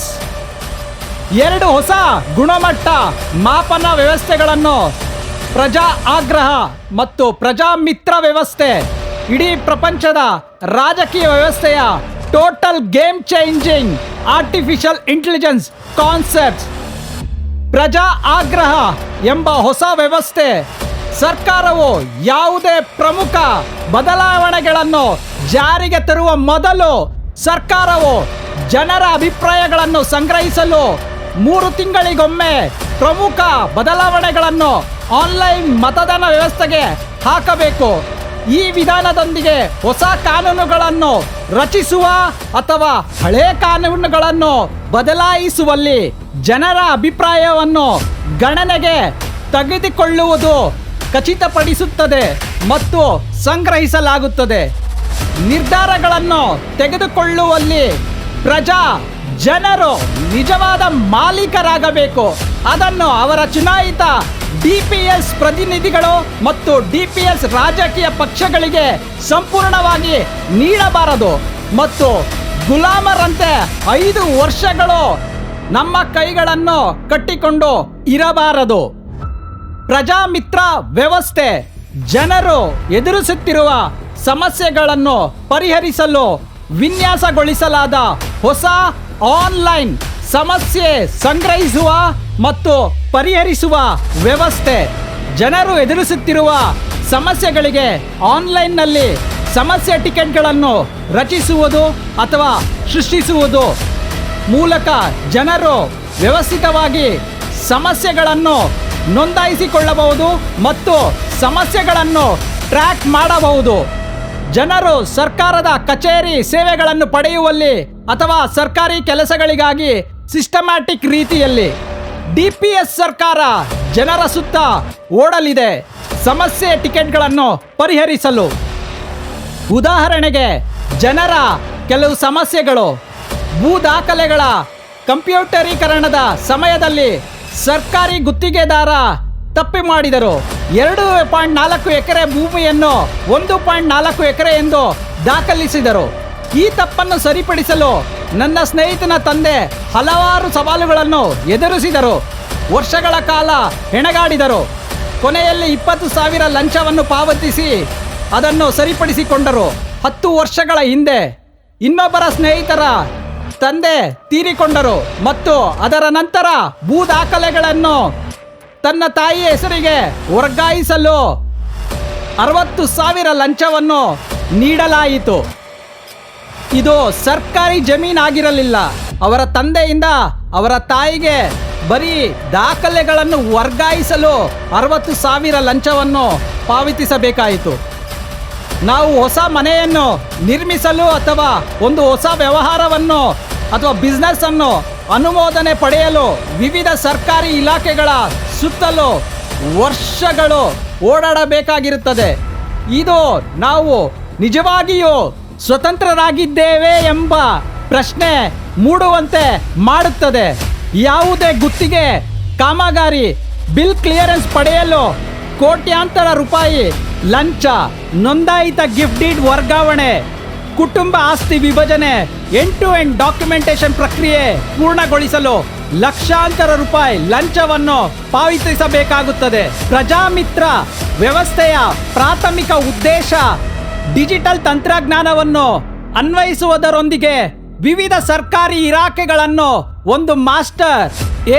2 ಹೊಸ ಗುಣಮಟ್ಟ ಮಾಪನ ವ್ಯವಸ್ಥೆಗಳನ್ನು ಪ್ರಜಾ ಆಗ್ರಹ ಮತ್ತು ಪ್ರಜಾ ಮಿತ್ರ ವ್ಯವಸ್ಥೆ. ಇಡೀ ಪ್ರಪಂಚದ ರಾಜಕೀಯ ವ್ಯವಸ್ಥೆಯ total game changing artificial intelligence concepts. ಪ್ರಜಾ ಆಗ್ರಹ ಎಂಬ ಹೊಸ ವ್ಯವಸ್ಥೆ ಸರ್ಕಾರವು ಯಾವುದೇ ಪ್ರಮುಖ ಬದಲಾವಣೆಗಳನ್ನು ಜಾರಿಗೆ ತರುವ ಮೊದಲು ಸರ್ಕಾರವು ಜನರ ಅಭಿಪ್ರಾಯಗಳನ್ನು ಸಂಗ್ರಹಿಸಲು 3 ತಿಂಗಳಿಗೊಮ್ಮೆ ಪ್ರಮುಖ ಬದಲಾವಣೆಗಳನ್ನು ಆನ್ಲೈನ್ ಮತದಾನ ವ್ಯವಸ್ಥೆಗೆ ಹಾಕಬೇಕು. ಈ ವಿಧಾನದೊಂದಿಗೆ ಹೊಸ ಕಾನೂನುಗಳನ್ನು ರಚಿಸುವ ಅಥವಾ ಹಳೆ ಕಾನೂನುಗಳನ್ನು ಬದಲಾಯಿಸುವಲ್ಲಿ ಜನರ ಅಭಿಪ್ರಾಯವನ್ನು ಗಣನೆಗೆ ತೆಗೆದುಕೊಳ್ಳುವುದು ಖಚಿತಪಡಿಸುತ್ತದೆ ಮತ್ತು ಸಂಗ್ರಹಿಸಲಾಗುತ್ತದೆ. ನಿರ್ಧಾರಗಳನ್ನು ತೆಗೆದುಕೊಳ್ಳುವಲ್ಲಿ ಜನರು ನಿಜವಾದ ಮಾಲೀಕರಾಗಬೇಕು. ಅದನ್ನು ಅವರ ಚುನಾಯಿತ DPS ಪ್ರತಿನಿಧಿಗಳು ಮತ್ತು DPS ರಾಜಕೀಯ ಪಕ್ಷಗಳಿಗೆ ಸಂಪೂರ್ಣವಾಗಿ ನೀಡಬಾರದು ಮತ್ತು ಗುಲಾಮರಂತೆ 5 ವರ್ಷಗಳು ನಮ್ಮ ಕೈಗಳನ್ನು ಕಟ್ಟಿಕೊಂಡು ಇರಬಾರದು. ಪ್ರಜಾಮಿತ್ರ ವ್ಯವಸ್ಥೆ ಜನರು ಎದುರಿಸುತ್ತಿರುವ ಸಮಸ್ಯೆಗಳನ್ನು ಪರಿಹರಿಸಲು ವಿನ್ಯಾಸಗೊಳಿಸಲಾದ ಹೊಸ ಆನ್ಲೈನ್ ಸಮಸ್ಯೆ ಸಂಗ್ರಹಿಸುವ ಮತ್ತು ಪರಿಹರಿಸುವ ವ್ಯವಸ್ಥೆ. ಜನರು ಎದುರಿಸುತ್ತಿರುವ ಸಮಸ್ಯೆಗಳಿಗೆ ಆನ್ಲೈನ್ನಲ್ಲಿ ಸಮಸ್ಯೆ ಟಿಕೆಟ್ಗಳನ್ನು ರಚಿಸುವುದು ಅಥವಾ ಸೃಷ್ಟಿಸುವುದು ಮೂಲಕ ಜನರು ವ್ಯವಸ್ಥಿತವಾಗಿ ಸಮಸ್ಯೆಗಳನ್ನು ನೋಂದಾಯಿಸಿಕೊಳ್ಳಬಹುದು ಮತ್ತು ಸಮಸ್ಯೆಗಳನ್ನು ಟ್ರ್ಯಾಕ್ ಮಾಡಬಹುದು. ಜನರು ಸರ್ಕಾರದ ಕಚೇರಿ ಸೇವೆಗಳನ್ನು ಪಡೆಯುವಲ್ಲಿ ಅಥವಾ ಸರ್ಕಾರಿ ಕೆಲಸಗಳಿಗಾಗಿ ಸಿಸ್ಟಮ್ಯಾಟಿಕ್ ರೀತಿಯಲ್ಲಿ DPS ಸರ್ಕಾರ ಜನರ ಸುತ್ತ ಓಡಲಿದೆ ಸಮಸ್ಯೆ ಟಿಕೆಟ್ಗಳನ್ನು ಪರಿಹರಿಸಲು. ಉದಾಹರಣೆಗೆ, ಜನರ ಕೆಲವು ಸಮಸ್ಯೆಗಳು ಭೂ ದಾಖಲೆಗಳ ಕಂಪ್ಯೂಟರೀಕರಣದ ಸಮಯದಲ್ಲಿ ಸರ್ಕಾರಿ ಗುತ್ತಿಗೆದಾರ ತಪ್ಪು ಮಾಡಿದರು. 2.4 ಎಕರೆ ಭೂಮಿಯನ್ನು 1.4 ಎಕರೆ ಎಂದು ದಾಖಲಿಸಿದರು. ಈ ತಪ್ಪನ್ನು ಸರಿಪಡಿಸಲು ನನ್ನ ಸ್ನೇಹಿತನ ತಂದೆ ಹಲವಾರು ಸವಾಲುಗಳನ್ನು ಎದುರಿಸಿದರು. ವರ್ಷಗಳ ಕಾಲ ಹೆಣಗಾಡಿದರು. ಕೊನೆಯಲ್ಲಿ 20,000 ಲಂಚವನ್ನು ಪಾವತಿಸಿ ಅದನ್ನು ಸರಿಪಡಿಸಿಕೊಂಡರು. 10 ವರ್ಷಗಳ ಹಿಂದೆ ಇನ್ನೊಬ್ಬರ ಸ್ನೇಹಿತರ ತಂದೆ ತೀರಿಕೊಂಡರು ಮತ್ತು ಅದರ ನಂತರ ಭೂ ದಾಖಲೆಗಳನ್ನು ತನ್ನ ತಾಯಿಯ ಹೆಸರಿಗೆ ವರ್ಗಾಯಿಸಲು 60,000 ಲಂಚವನ್ನು ನೀಡಲಾಯಿತು. ಇದು ಸರ್ಕಾರಿ ಜಮೀನಾಗಿರಲಿಲ್ಲ. ಅವರ ತಂದೆಯಿಂದ ಅವರ ತಾಯಿಗೆ ಬರೀ ದಾಖಲೆಗಳನ್ನು ವರ್ಗಾಯಿಸಲು 60,000 ಲಂಚವನ್ನು ಪಾವತಿಸಬೇಕಾಯಿತು. ನಾವು ಹೊಸ ಮನೆಯನ್ನು ನಿರ್ಮಿಸಲು ಅಥವಾ ಒಂದು ಹೊಸ ವ್ಯವಹಾರವನ್ನು ಅಥವಾ ಬಿಸ್ನೆಸ್ ಅನ್ನು ಅನುಮೋದನೆ ಪಡೆಯಲು ವಿವಿಧ ಸರ್ಕಾರಿ ಇಲಾಖೆಗಳ ಸುತ್ತಲೂ ವರ್ಷಗಳು ಓಡಾಡಬೇಕಾಗಿರುತ್ತದೆ. ಇದು ನಾವು ನಿಜವಾಗಿಯೂ ಸ್ವತಂತ್ರರಾಗಿದ್ದೇವೆ ಎಂಬ ಪ್ರಶ್ನೆ ಮೂಡುವಂತೆ ಮಾಡುತ್ತದೆ. ಯಾವುದೇ ಗುತ್ತಿಗೆ ಕಾಮಗಾರಿ ಬಿಲ್ ಕ್ಲಿಯರೆನ್ಸ್ ಪಡೆಯಲು ಕೋಟ್ಯಾಂತರ ರೂಪಾಯಿ ಲಂಚ, ನೋಂದಾಯಿತ ಗಿಫ್ಟ್ ಡೀಡ್ ವರ್ಗಾವಣೆ, ಕುಟುಂಬ ಆಸ್ತಿ ವಿಭಜನೆ, ಎಂಡ್-ಟು-ಎಂಡ್ ಡಾಕ್ಯುಮೆಂಟೇಶನ್ ಪ್ರಕ್ರಿಯೆ ಪೂರ್ಣಗೊಳಿಸಲು ಲಕ್ಷಾಂತರ ರೂಪಾಯಿ ಲಂಚವನ್ನು ಪಾವತಿಸಬೇಕಾಗುತ್ತದೆ. ಪ್ರಜಾಮಿತ್ರ ವ್ಯವಸ್ಥೆಯ ಪ್ರಾಥಮಿಕ ಉದ್ದೇಶ ಡಿಜಿಟಲ್ ತಂತ್ರಜ್ಞಾನವನ್ನು ಅನ್ವಯಿಸುವುದರೊಂದಿಗೆ ವಿವಿಧ ಸರ್ಕಾರಿ ಇಲಾಖೆಗಳನ್ನು ಒಂದು master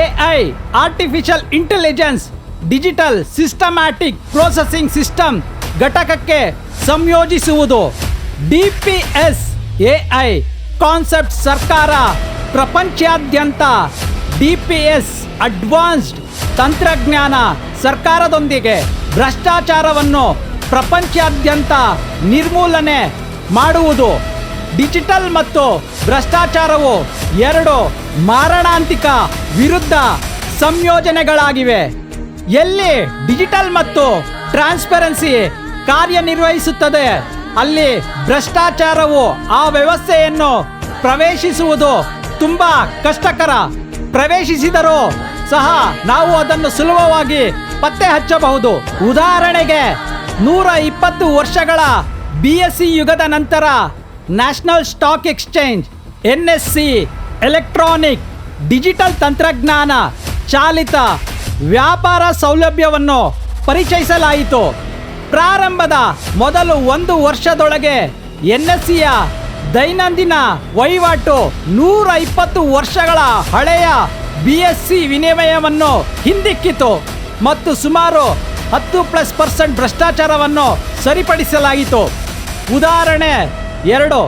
AI artificial intelligence digital systematic processing system ಘಟಕಕ್ಕೆ ಸಂಯೋಜಿಸುವುದು. DPS AI ಕಾನ್ಸೆಪ್ಟ್ ಸರ್ಕಾರ ಪ್ರಪಂಚಾದ್ಯಂತ DPS ಅಡ್ವಾನ್ಸ್ಡ್ ತಂತ್ರಜ್ಞಾನ ಸರ್ಕಾರದೊಂದಿಗೆ ಭ್ರಷ್ಟಾಚಾರವನ್ನು ಪ್ರಪಂಚಾದ್ಯಂತ ನಿರ್ಮೂಲನೆ ಮಾಡುವುದು. ಡಿಜಿಟಲ್ ಮತ್ತು ಭ್ರಷ್ಟಾಚಾರವು 2 ಮಾರಣಾಂತಿಕ ವಿರುದ್ಧ ಸಂಯೋಜನೆಗಳಾಗಿವೆ. ಎಲ್ಲಿ ಡಿಜಿಟಲ್ ಮತ್ತು ಟ್ರಾನ್ಸ್ಪರೆನ್ಸಿ ಕಾರ್ಯನಿರ್ವಹಿಸುತ್ತದೆ, ಅಲ್ಲಿ ಭ್ರಷ್ಟಾಚಾರವು ಆ ವ್ಯವಸ್ಥೆಯನ್ನು ಪ್ರವೇಶಿಸುವುದು ತುಂಬಾ ಕಷ್ಟಕರ. ಪ್ರವೇಶಿಸಿದರೂ ಸಹ ನಾವು ಅದನ್ನು ಸುಲಭವಾಗಿ ಪತ್ತೆ ಹಚ್ಚಬಹುದು. ಉದಾಹರಣೆಗೆ 120 ವರ್ಷಗಳ BSE ಯುಗದ ನಂತರ national stock exchange NSE electronic digital ತಂತ್ರಜ್ಞಾನ ಚಾಲಿತ ವ್ಯಾಪಾರ ಸೌಲಭ್ಯವನ್ನು ಪರಿಚಯಿಸಲಾಯಿತು. ಪ್ರಾರಂಭದ ಮೊದಲು 1 ವರ್ಷದೊಳಗೆ NSEಯ ದೈನಂದಿನ ವಹಿವಾಟು 120 ವರ್ಷಗಳ ಹಳೆಯ BSE ವಿನಿಮಯವನ್ನು ಹಿಂದಿಕ್ಕಿತು ಮತ್ತು ಸುಮಾರು 10+% ಭ್ರಷ್ಟಾಚಾರವನ್ನು ಸರಿಪಡಿಸಲಾಯಿತು. ಉದಾಹರಣೆ 2,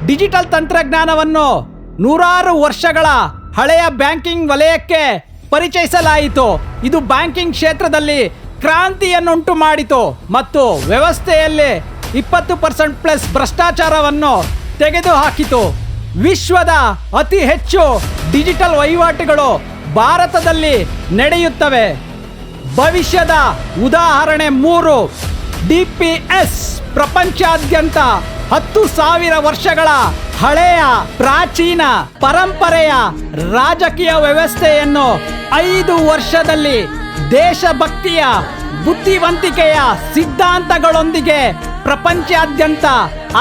ಡಿಜಿಟಲ್ ತಂತ್ರಜ್ಞಾನವನ್ನು 100 ವರ್ಷಗಳ ಹಳೆಯ ಬ್ಯಾಂಕಿಂಗ್ ವಲಯಕ್ಕೆ ಪರಿಚಯಿಸಲಾಯಿತು. ಇದು ಬ್ಯಾಂಕಿಂಗ್ ಕ್ಷೇತ್ರದಲ್ಲಿ ಕ್ರಾಂತಿಯನ್ನುಂಟು ಮಾಡಿತು ಮತ್ತು ವ್ಯವಸ್ಥೆಯಲ್ಲಿ 20% ಪ್ಲಸ್ ಭ್ರಷ್ಟಾಚಾರವನ್ನು ತೆಗೆದುಹಾಕಿತು. ವಿಶ್ವದ ಅತಿ ಹೆಚ್ಚು ಡಿಜಿಟಲ್ ವಹಿವಾಟುಗಳು ಭಾರತದಲ್ಲಿ ನಡೆಯುತ್ತವೆ. ಭವಿಷ್ಯದ ಉದಾಹರಣೆ 3. DPS ಪ್ರಪಂಚಾದ್ಯಂತ 10,000 ವರ್ಷಗಳ ಹಳೆಯ ಪ್ರಾಚೀನ ಪರಂಪರೆಯ ರಾಜಕೀಯ ವ್ಯವಸ್ಥೆಯನ್ನು 5 ವರ್ಷದಲ್ಲಿ ದೇಶಭಕ್ತಿಯ ಬುದ್ಧಿವಂತಿಕೆಯ ಸಿದ್ಧಾಂತಗಳೊಂದಿಗೆ ಪ್ರಪಂಚಾದ್ಯಂತ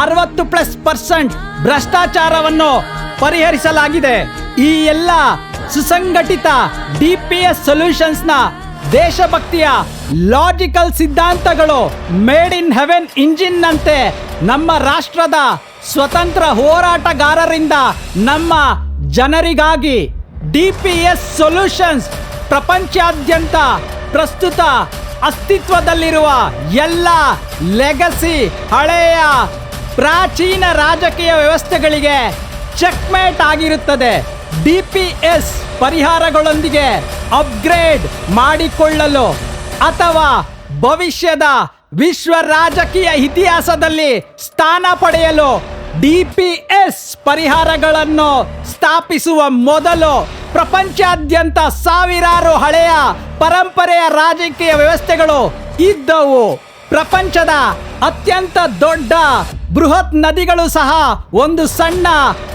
60+% ಭ್ರಷ್ಟಾಚಾರವನ್ನು ಪರಿಹರಿಸಲಾಗಿದೆ. ಈ ಎಲ್ಲ ಸುಸಂಘಟಿತ DPS ಸೊಲ್ಯೂಷನ್ಸ್ನ ದೇಶಭಕ್ತಿಯ ಲಾಜಿಕಲ್ ಸಿದ್ಧಾಂತಗಳು ಮೇಡ್ ಇನ್ ಹೆವೆನ್ ಇಂಜಿನ್ನಂತೆ ನಮ್ಮ ರಾಷ್ಟ್ರದ ಸ್ವತಂತ್ರ ಹೋರಾಟಗಾರರಿಂದ ನಮ್ಮ ಜನರಿಗಾಗಿ DPS ಸೊಲ್ಯೂಷನ್ಸ್ ಪ್ರಪಂಚಾದ್ಯಂತ ಪ್ರಸ್ತುತ ಅಸ್ತಿತ್ವದಲ್ಲಿರುವ ಎಲ್ಲ ಲೆಗಸಿ ಹಳೆಯ ಪ್ರಾಚೀನ ರಾಜಕೀಯ ವ್ಯವಸ್ಥೆಗಳಿಗೆ ಚೆಕ್ಮೇಟ್ ಆಗಿರುತ್ತದೆ. DPS ಪರಿಹಾರಗಳೊಂದಿಗೆ ಅಪ್ಗ್ರೇಡ್ ಮಾಡಿಕೊಳ್ಳಲು ಅಥವಾ ಭವಿಷ್ಯದ ವಿಶ್ವ ರಾಜಕೀಯ ಇತಿಹಾಸದಲ್ಲಿ ಸ್ಥಾನ ಪಡೆಯಲು DPS ಪರಿಹಾರಗಳನ್ನು ಸ್ಥಾಪಿಸುವ ಮೊದಲು ಪ್ರಪಂಚಾದ್ಯಂತ ಸಾವಿರಾರು ಹಳೆಯ ಪರಂಪರೆಯ ರಾಜಕೀಯ ವ್ಯವಸ್ಥೆಗಳು ಇದ್ದವು. ಪ್ರಪಂಚದ ಅತ್ಯಂತ ದೊಡ್ಡ ಬೃಹತ್ ನದಿಗಳು ಸಹ ಒಂದು ಸಣ್ಣ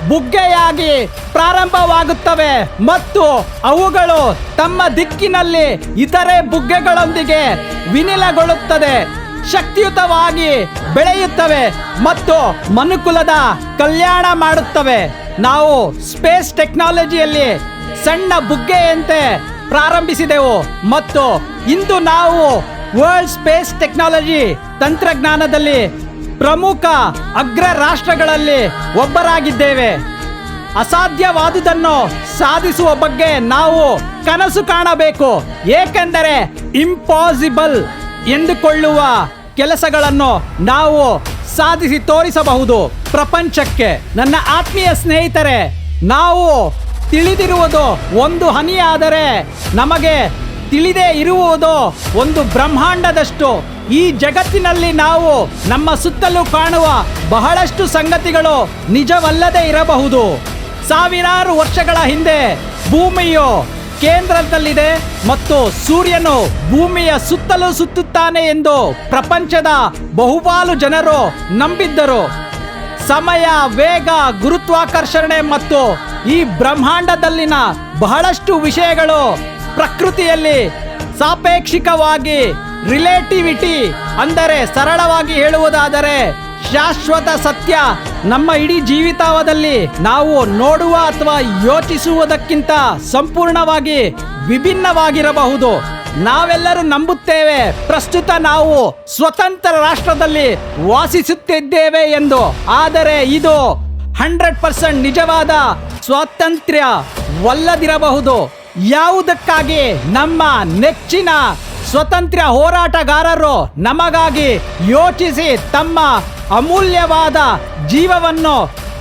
ಬುಗ್ಗೆಯಾಗಿ ಪ್ರಾರಂಭವಾಗುತ್ತವೆ ಮತ್ತು ಅವುಗಳು ತಮ್ಮ ದಿಕ್ಕಿನಲ್ಲಿ ಇತರೆ ಬುಗ್ಗೆಗಳೊಂದಿಗೆ ವಿಲೀನಗೊಳ್ಳುತ್ತದೆ, ಶಕ್ತಿಯುತವಾಗಿ ಬೆಳೆಯುತ್ತವೆ ಮತ್ತು ಮನುಕುಲದ ಕಲ್ಯಾಣ ಮಾಡುತ್ತವೆ. ನಾವು ಸ್ಪೇಸ್ ಟೆಕ್ನಾಲಜಿಯಲ್ಲಿ ಸಣ್ಣ ಬುಗ್ಗೆಯಂತೆ ಪ್ರಾರಂಭಿಸಿದೆವು ಮತ್ತು ಇಂದು ನಾವು ವರ್ಲ್ಡ್ ಸ್ಪೇಸ್ ಟೆಕ್ನಾಲಜಿ ತಂತ್ರಜ್ಞಾನದಲ್ಲಿ ಪ್ರಮುಖ ಅಗ್ರ ರಾಷ್ಟ್ರಗಳಲ್ಲಿ ಒಬ್ಬರಾಗಿದ್ದೇವೆ. ಅಸಾಧ್ಯವಾದುದನ್ನು ಸಾಧಿಸುವ ಬಗ್ಗೆ ನಾವು ಕನಸು ಕಾಣಬೇಕು, ಏಕೆಂದರೆ ಇಂಪಾಸಿಬಲ್ ಎಂದುಕೊಳ್ಳುವ ಕೆಲಸಗಳನ್ನು ನಾವು ಸಾಧಿಸಿ ತೋರಿಸಬಹುದು ಪ್ರಪಂಚಕ್ಕೆ. ನನ್ನ ಆತ್ಮೀಯ ಸ್ನೇಹಿತರೆ, ನಾವು ತಿಳಿದಿರುವುದು ಒಂದು ಹನಿಯಾದರೆ ನಮಗೆ ತಿಳಿದೇ ಇರುವುದು ಒಂದು ಬ್ರಹ್ಮಾಂಡದಷ್ಟು. ಈ ಜಗತ್ತಿನಲ್ಲಿ ನಾವು ನಮ್ಮ ಸುತ್ತಲೂ ಕಾಣುವ ಬಹಳಷ್ಟು ಸಂಗತಿಗಳು ನಿಜವಲ್ಲದೆ ಇರಬಹುದು. ಸಾವಿರಾರು ವರ್ಷಗಳ ಹಿಂದೆ ಭೂಮಿಯು ಕೇಂದ್ರದಲ್ಲಿದೆ ಮತ್ತು ಸೂರ್ಯನು ಭೂಮಿಯ ಸುತ್ತಲೂ ಸುತ್ತುತ್ತಾನೆ ಎಂದು ಪ್ರಪಂಚದ ಬಹುಪಾಲು ಜನರು ನಂಬಿದ್ದರು. ಸಮಯ, ವೇಗ, ಗುರುತ್ವಾಕರ್ಷಣೆ ಮತ್ತು ಈ ಬ್ರಹ್ಮಾಂಡದಲ್ಲಿನ ಬಹಳಷ್ಟು ವಿಷಯಗಳು ಪ್ರಕೃತಿಯಲ್ಲಿ ಸಾಪೇಕ್ಷಿಕವಾಗಿ ರಿಲೇಟಿವಿಟಿ, ಅಂದರೆ ಸರಳವಾಗಿ ಹೇಳುವುದಾದರೆ ಶಾಶ್ವತ ಸತ್ಯ ನಮ್ಮ ಇಡೀ ಜೀವಿತಾವಧಿಯಲ್ಲಿ ನಾವು ನೋಡುವ ಅಥವಾ ಯೋಚಿಸುವುದಕ್ಕಿಂತ ಸಂಪೂರ್ಣವಾಗಿ ವಿಭಿನ್ನವಾಗಿರಬಹುದು. ನಾವೆಲ್ಲರೂ ನಂಬುತ್ತೇವೆ ಪ್ರಸ್ತುತ ನಾವು ಸ್ವತಂತ್ರ ರಾಷ್ಟ್ರದಲ್ಲಿ ವಾಸಿಸುತ್ತಿದ್ದೇವೆ ಎಂದು. ಆದರೆ ಇದು 100% ನಿಜವಾದ ಸ್ವಾತಂತ್ರ್ಯವಲ್ಲದಿರಬಹುದು. ಯಾವುದಕ್ಕಾಗಿ ನಮ್ಮ ನೆಚ್ಚಿನ ಸ್ವತಂತ್ರ ಹೋರಾಟಗಾರರು ನಮಗಾಗಿ ಯೋಚಿಸಿ ತಮ್ಮ ಅಮೂಲ್ಯವಾದ ಜೀವವನ್ನು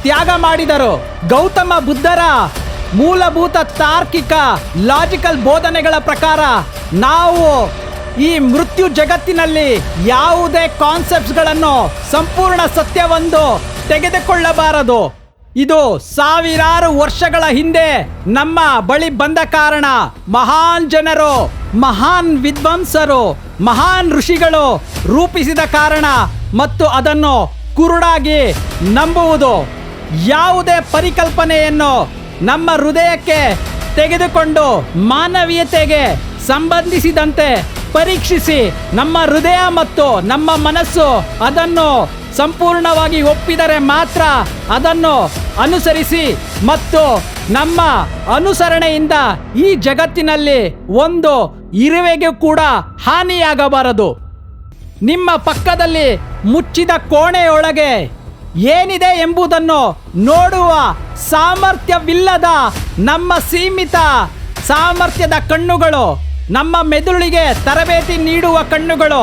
ತ್ಯಾಗ ಮಾಡಿದರು. ಗೌತಮ ಬುದ್ಧರ ಮೂಲಭೂತ ತಾರ್ಕಿಕ ಲಾಜಿಕಲ್ ಬೋಧನೆಗಳ ಪ್ರಕಾರ ನಾವು ಈ ಮೃತ್ಯು ಜಗತ್ತಿನಲ್ಲಿ ಯಾವುದೇ ಕಾನ್ಸೆಪ್ಟ್ಸ್ಗಳನ್ನು ಸಂಪೂರ್ಣ ಸತ್ಯವೆಂದು ತೆಗೆದುಕೊಳ್ಳಬಾರದು. ಇದು ಸಾವಿರಾರು ವರ್ಷಗಳ ಹಿಂದೆ ನಮ್ಮ ಬಳಿ ಬಂದ ಕಾರಣ ಮಹಾನ್ ಜನರು, ಮಹಾನ್ ವಿದ್ವಾಂಸರು, ಮಹಾನ್ ಋಷಿಗಳು ರೂಪಿಸಿದ ಕಾರಣ ಮತ್ತು ಅದನ್ನು ಕುರುಡಾಗಿ ನಂಬುವುದು. ಯಾವುದೇ ಪರಿಕಲ್ಪನೆಯನ್ನು ನಮ್ಮ ಹೃದಯಕ್ಕೆ ತೆಗೆದುಕೊಂಡು ಮಾನವೀಯತೆಗೆ ಸಂಬಂಧಿಸಿದಂತೆ ಪರೀಕ್ಷಿಸಿ ನಮ್ಮ ಹೃದಯ ಮತ್ತು ನಮ್ಮ ಮನಸ್ಸು ಅದನ್ನು ಸಂಪೂರ್ಣವಾಗಿ ಒಪ್ಪಿದರೆ ಮಾತ್ರ ಅದನ್ನು ಅನುಸರಿಸಿ ಮತ್ತು ನಮ್ಮ ಅನುಸರಣೆಯಿಂದ ಈ ಜಗತ್ತಿನಲ್ಲಿ ಒಂದು ಇರುವೆಗೂ ಕೂಡ ಹಾನಿಯಾಗಬಾರದು. ನಿಮ್ಮ ಪಕ್ಕದಲ್ಲಿ ಮುಚ್ಚಿದ ಕೋಣೆಯೊಳಗೆ ಏನಿದೆ ಎಂಬುದನ್ನು ನೋಡುವ ಸಾಮರ್ಥ್ಯವಿಲ್ಲದ ನಮ್ಮ ಸೀಮಿತ ಸಾಮರ್ಥ್ಯದ ಕಣ್ಣುಗಳು, ನಮ್ಮ ಮೆದುಳಿಗೆ ತರಬೇತಿ ನೀಡುವ ಕಣ್ಣುಗಳು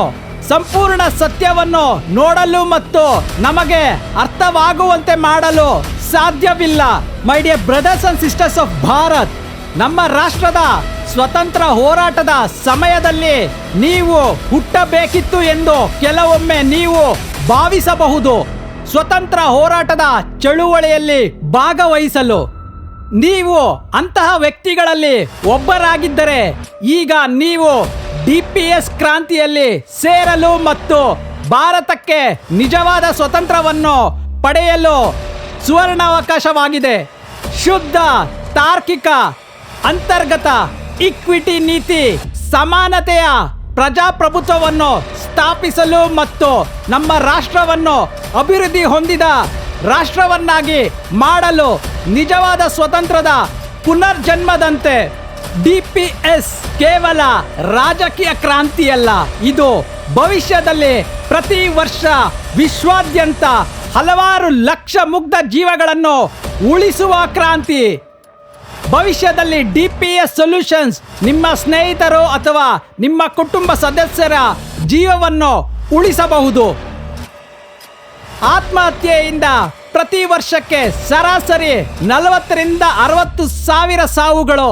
ಸಂಪೂರ್ಣ ಸತ್ಯವನ್ನು ನೋಡಲು ಮತ್ತು ನಮಗೆ ಅರ್ಥವಾಗುವಂತೆ ಮಾಡಲು ಸಾಧ್ಯವಿಲ್ಲ. ಮೈ dear brothers and sisters of Bharat, ನಮ್ಮ ರಾಷ್ಟ್ರದ ಸ್ವತಂತ್ರ ಹೋರಾಟದ ಸಮಯದಲ್ಲಿ ನೀವು ಹುಟ್ಟಬೇಕಿತ್ತು ಎಂದು ಕೆಲವೊಮ್ಮೆ ನೀವು ಭಾವಿಸಬಹುದು. ಸ್ವತಂತ್ರ ಹೋರಾಟದ ಚಳುವಳಿಯಲ್ಲಿ ಭಾಗವಹಿಸಲು. ನೀವು ಅಂತಹ ವ್ಯಕ್ತಿಗಳಲ್ಲಿ ಒಬ್ಬರಾಗಿದ್ದರೆ ಈಗ ನೀವು DPS ಕ್ರಾಂತಿಯಲ್ಲಿ ಸೇರಲು ಮತ್ತು ಭಾರತಕ್ಕೆ ನಿಜವಾದ ಸ್ವತಂತ್ರವನ್ನು ಪಡೆಯಲು ಸುವರ್ಣಾವಕಾಶವಾಗಿದೆ. ಶುದ್ಧ, ತಾರ್ಕಿಕ, ಅಂತರ್ಗತ ಇಕ್ವಿಟಿ ನೀತಿ, ಸಮಾನತೆಯ ಪ್ರಜಾಪ್ರಭುತ್ವವನ್ನು ಸ್ಥಾಪಿಸಲು ಮತ್ತು ನಮ್ಮ ರಾಷ್ಟ್ರವನ್ನು ಅಭಿವೃದ್ಧಿ ಹೊಂದಿದ ರಾಷ್ಟ್ರವನ್ನಾಗಿ ಮಾಡಲು ನಿಜವಾದ ಸ್ವತಂತ್ರದ ಪುನರ್ಜನ್ಮದಂತೆ. DPS ಕೇವಲ ರಾಜಕೀಯ ಕ್ರಾಂತಿಯಲ್ಲ, ಇದು ಭವಿಷ್ಯದಲ್ಲಿ ಪ್ರತಿ ವರ್ಷ ವಿಶ್ವಾದ್ಯಂತ ಹಲವಾರು ಲಕ್ಷ ಮುಗ್ಧ ಜೀವಗಳನ್ನು ಉಳಿಸುವ ಕ್ರಾಂತಿ. ಭವಿಷ್ಯದಲ್ಲಿ DPS ಸೊಲ್ಯೂಷನ್ಸ್ ನಿಮ್ಮ ಸ್ನೇಹಿತರು ಅಥವಾ ನಿಮ್ಮ ಕುಟುಂಬ ಸದಸ್ಯರ ಜೀವವನ್ನು ಉಳಿಸಬಹುದು. ಆತ್ಮಹತ್ಯೆಯಿಂದ ಪ್ರತಿ ವರ್ಷಕ್ಕೆ ಸರಾಸರಿ 40 ರಿಂದ 60 ಸಾವಿರ ಸಾವುಗಳು.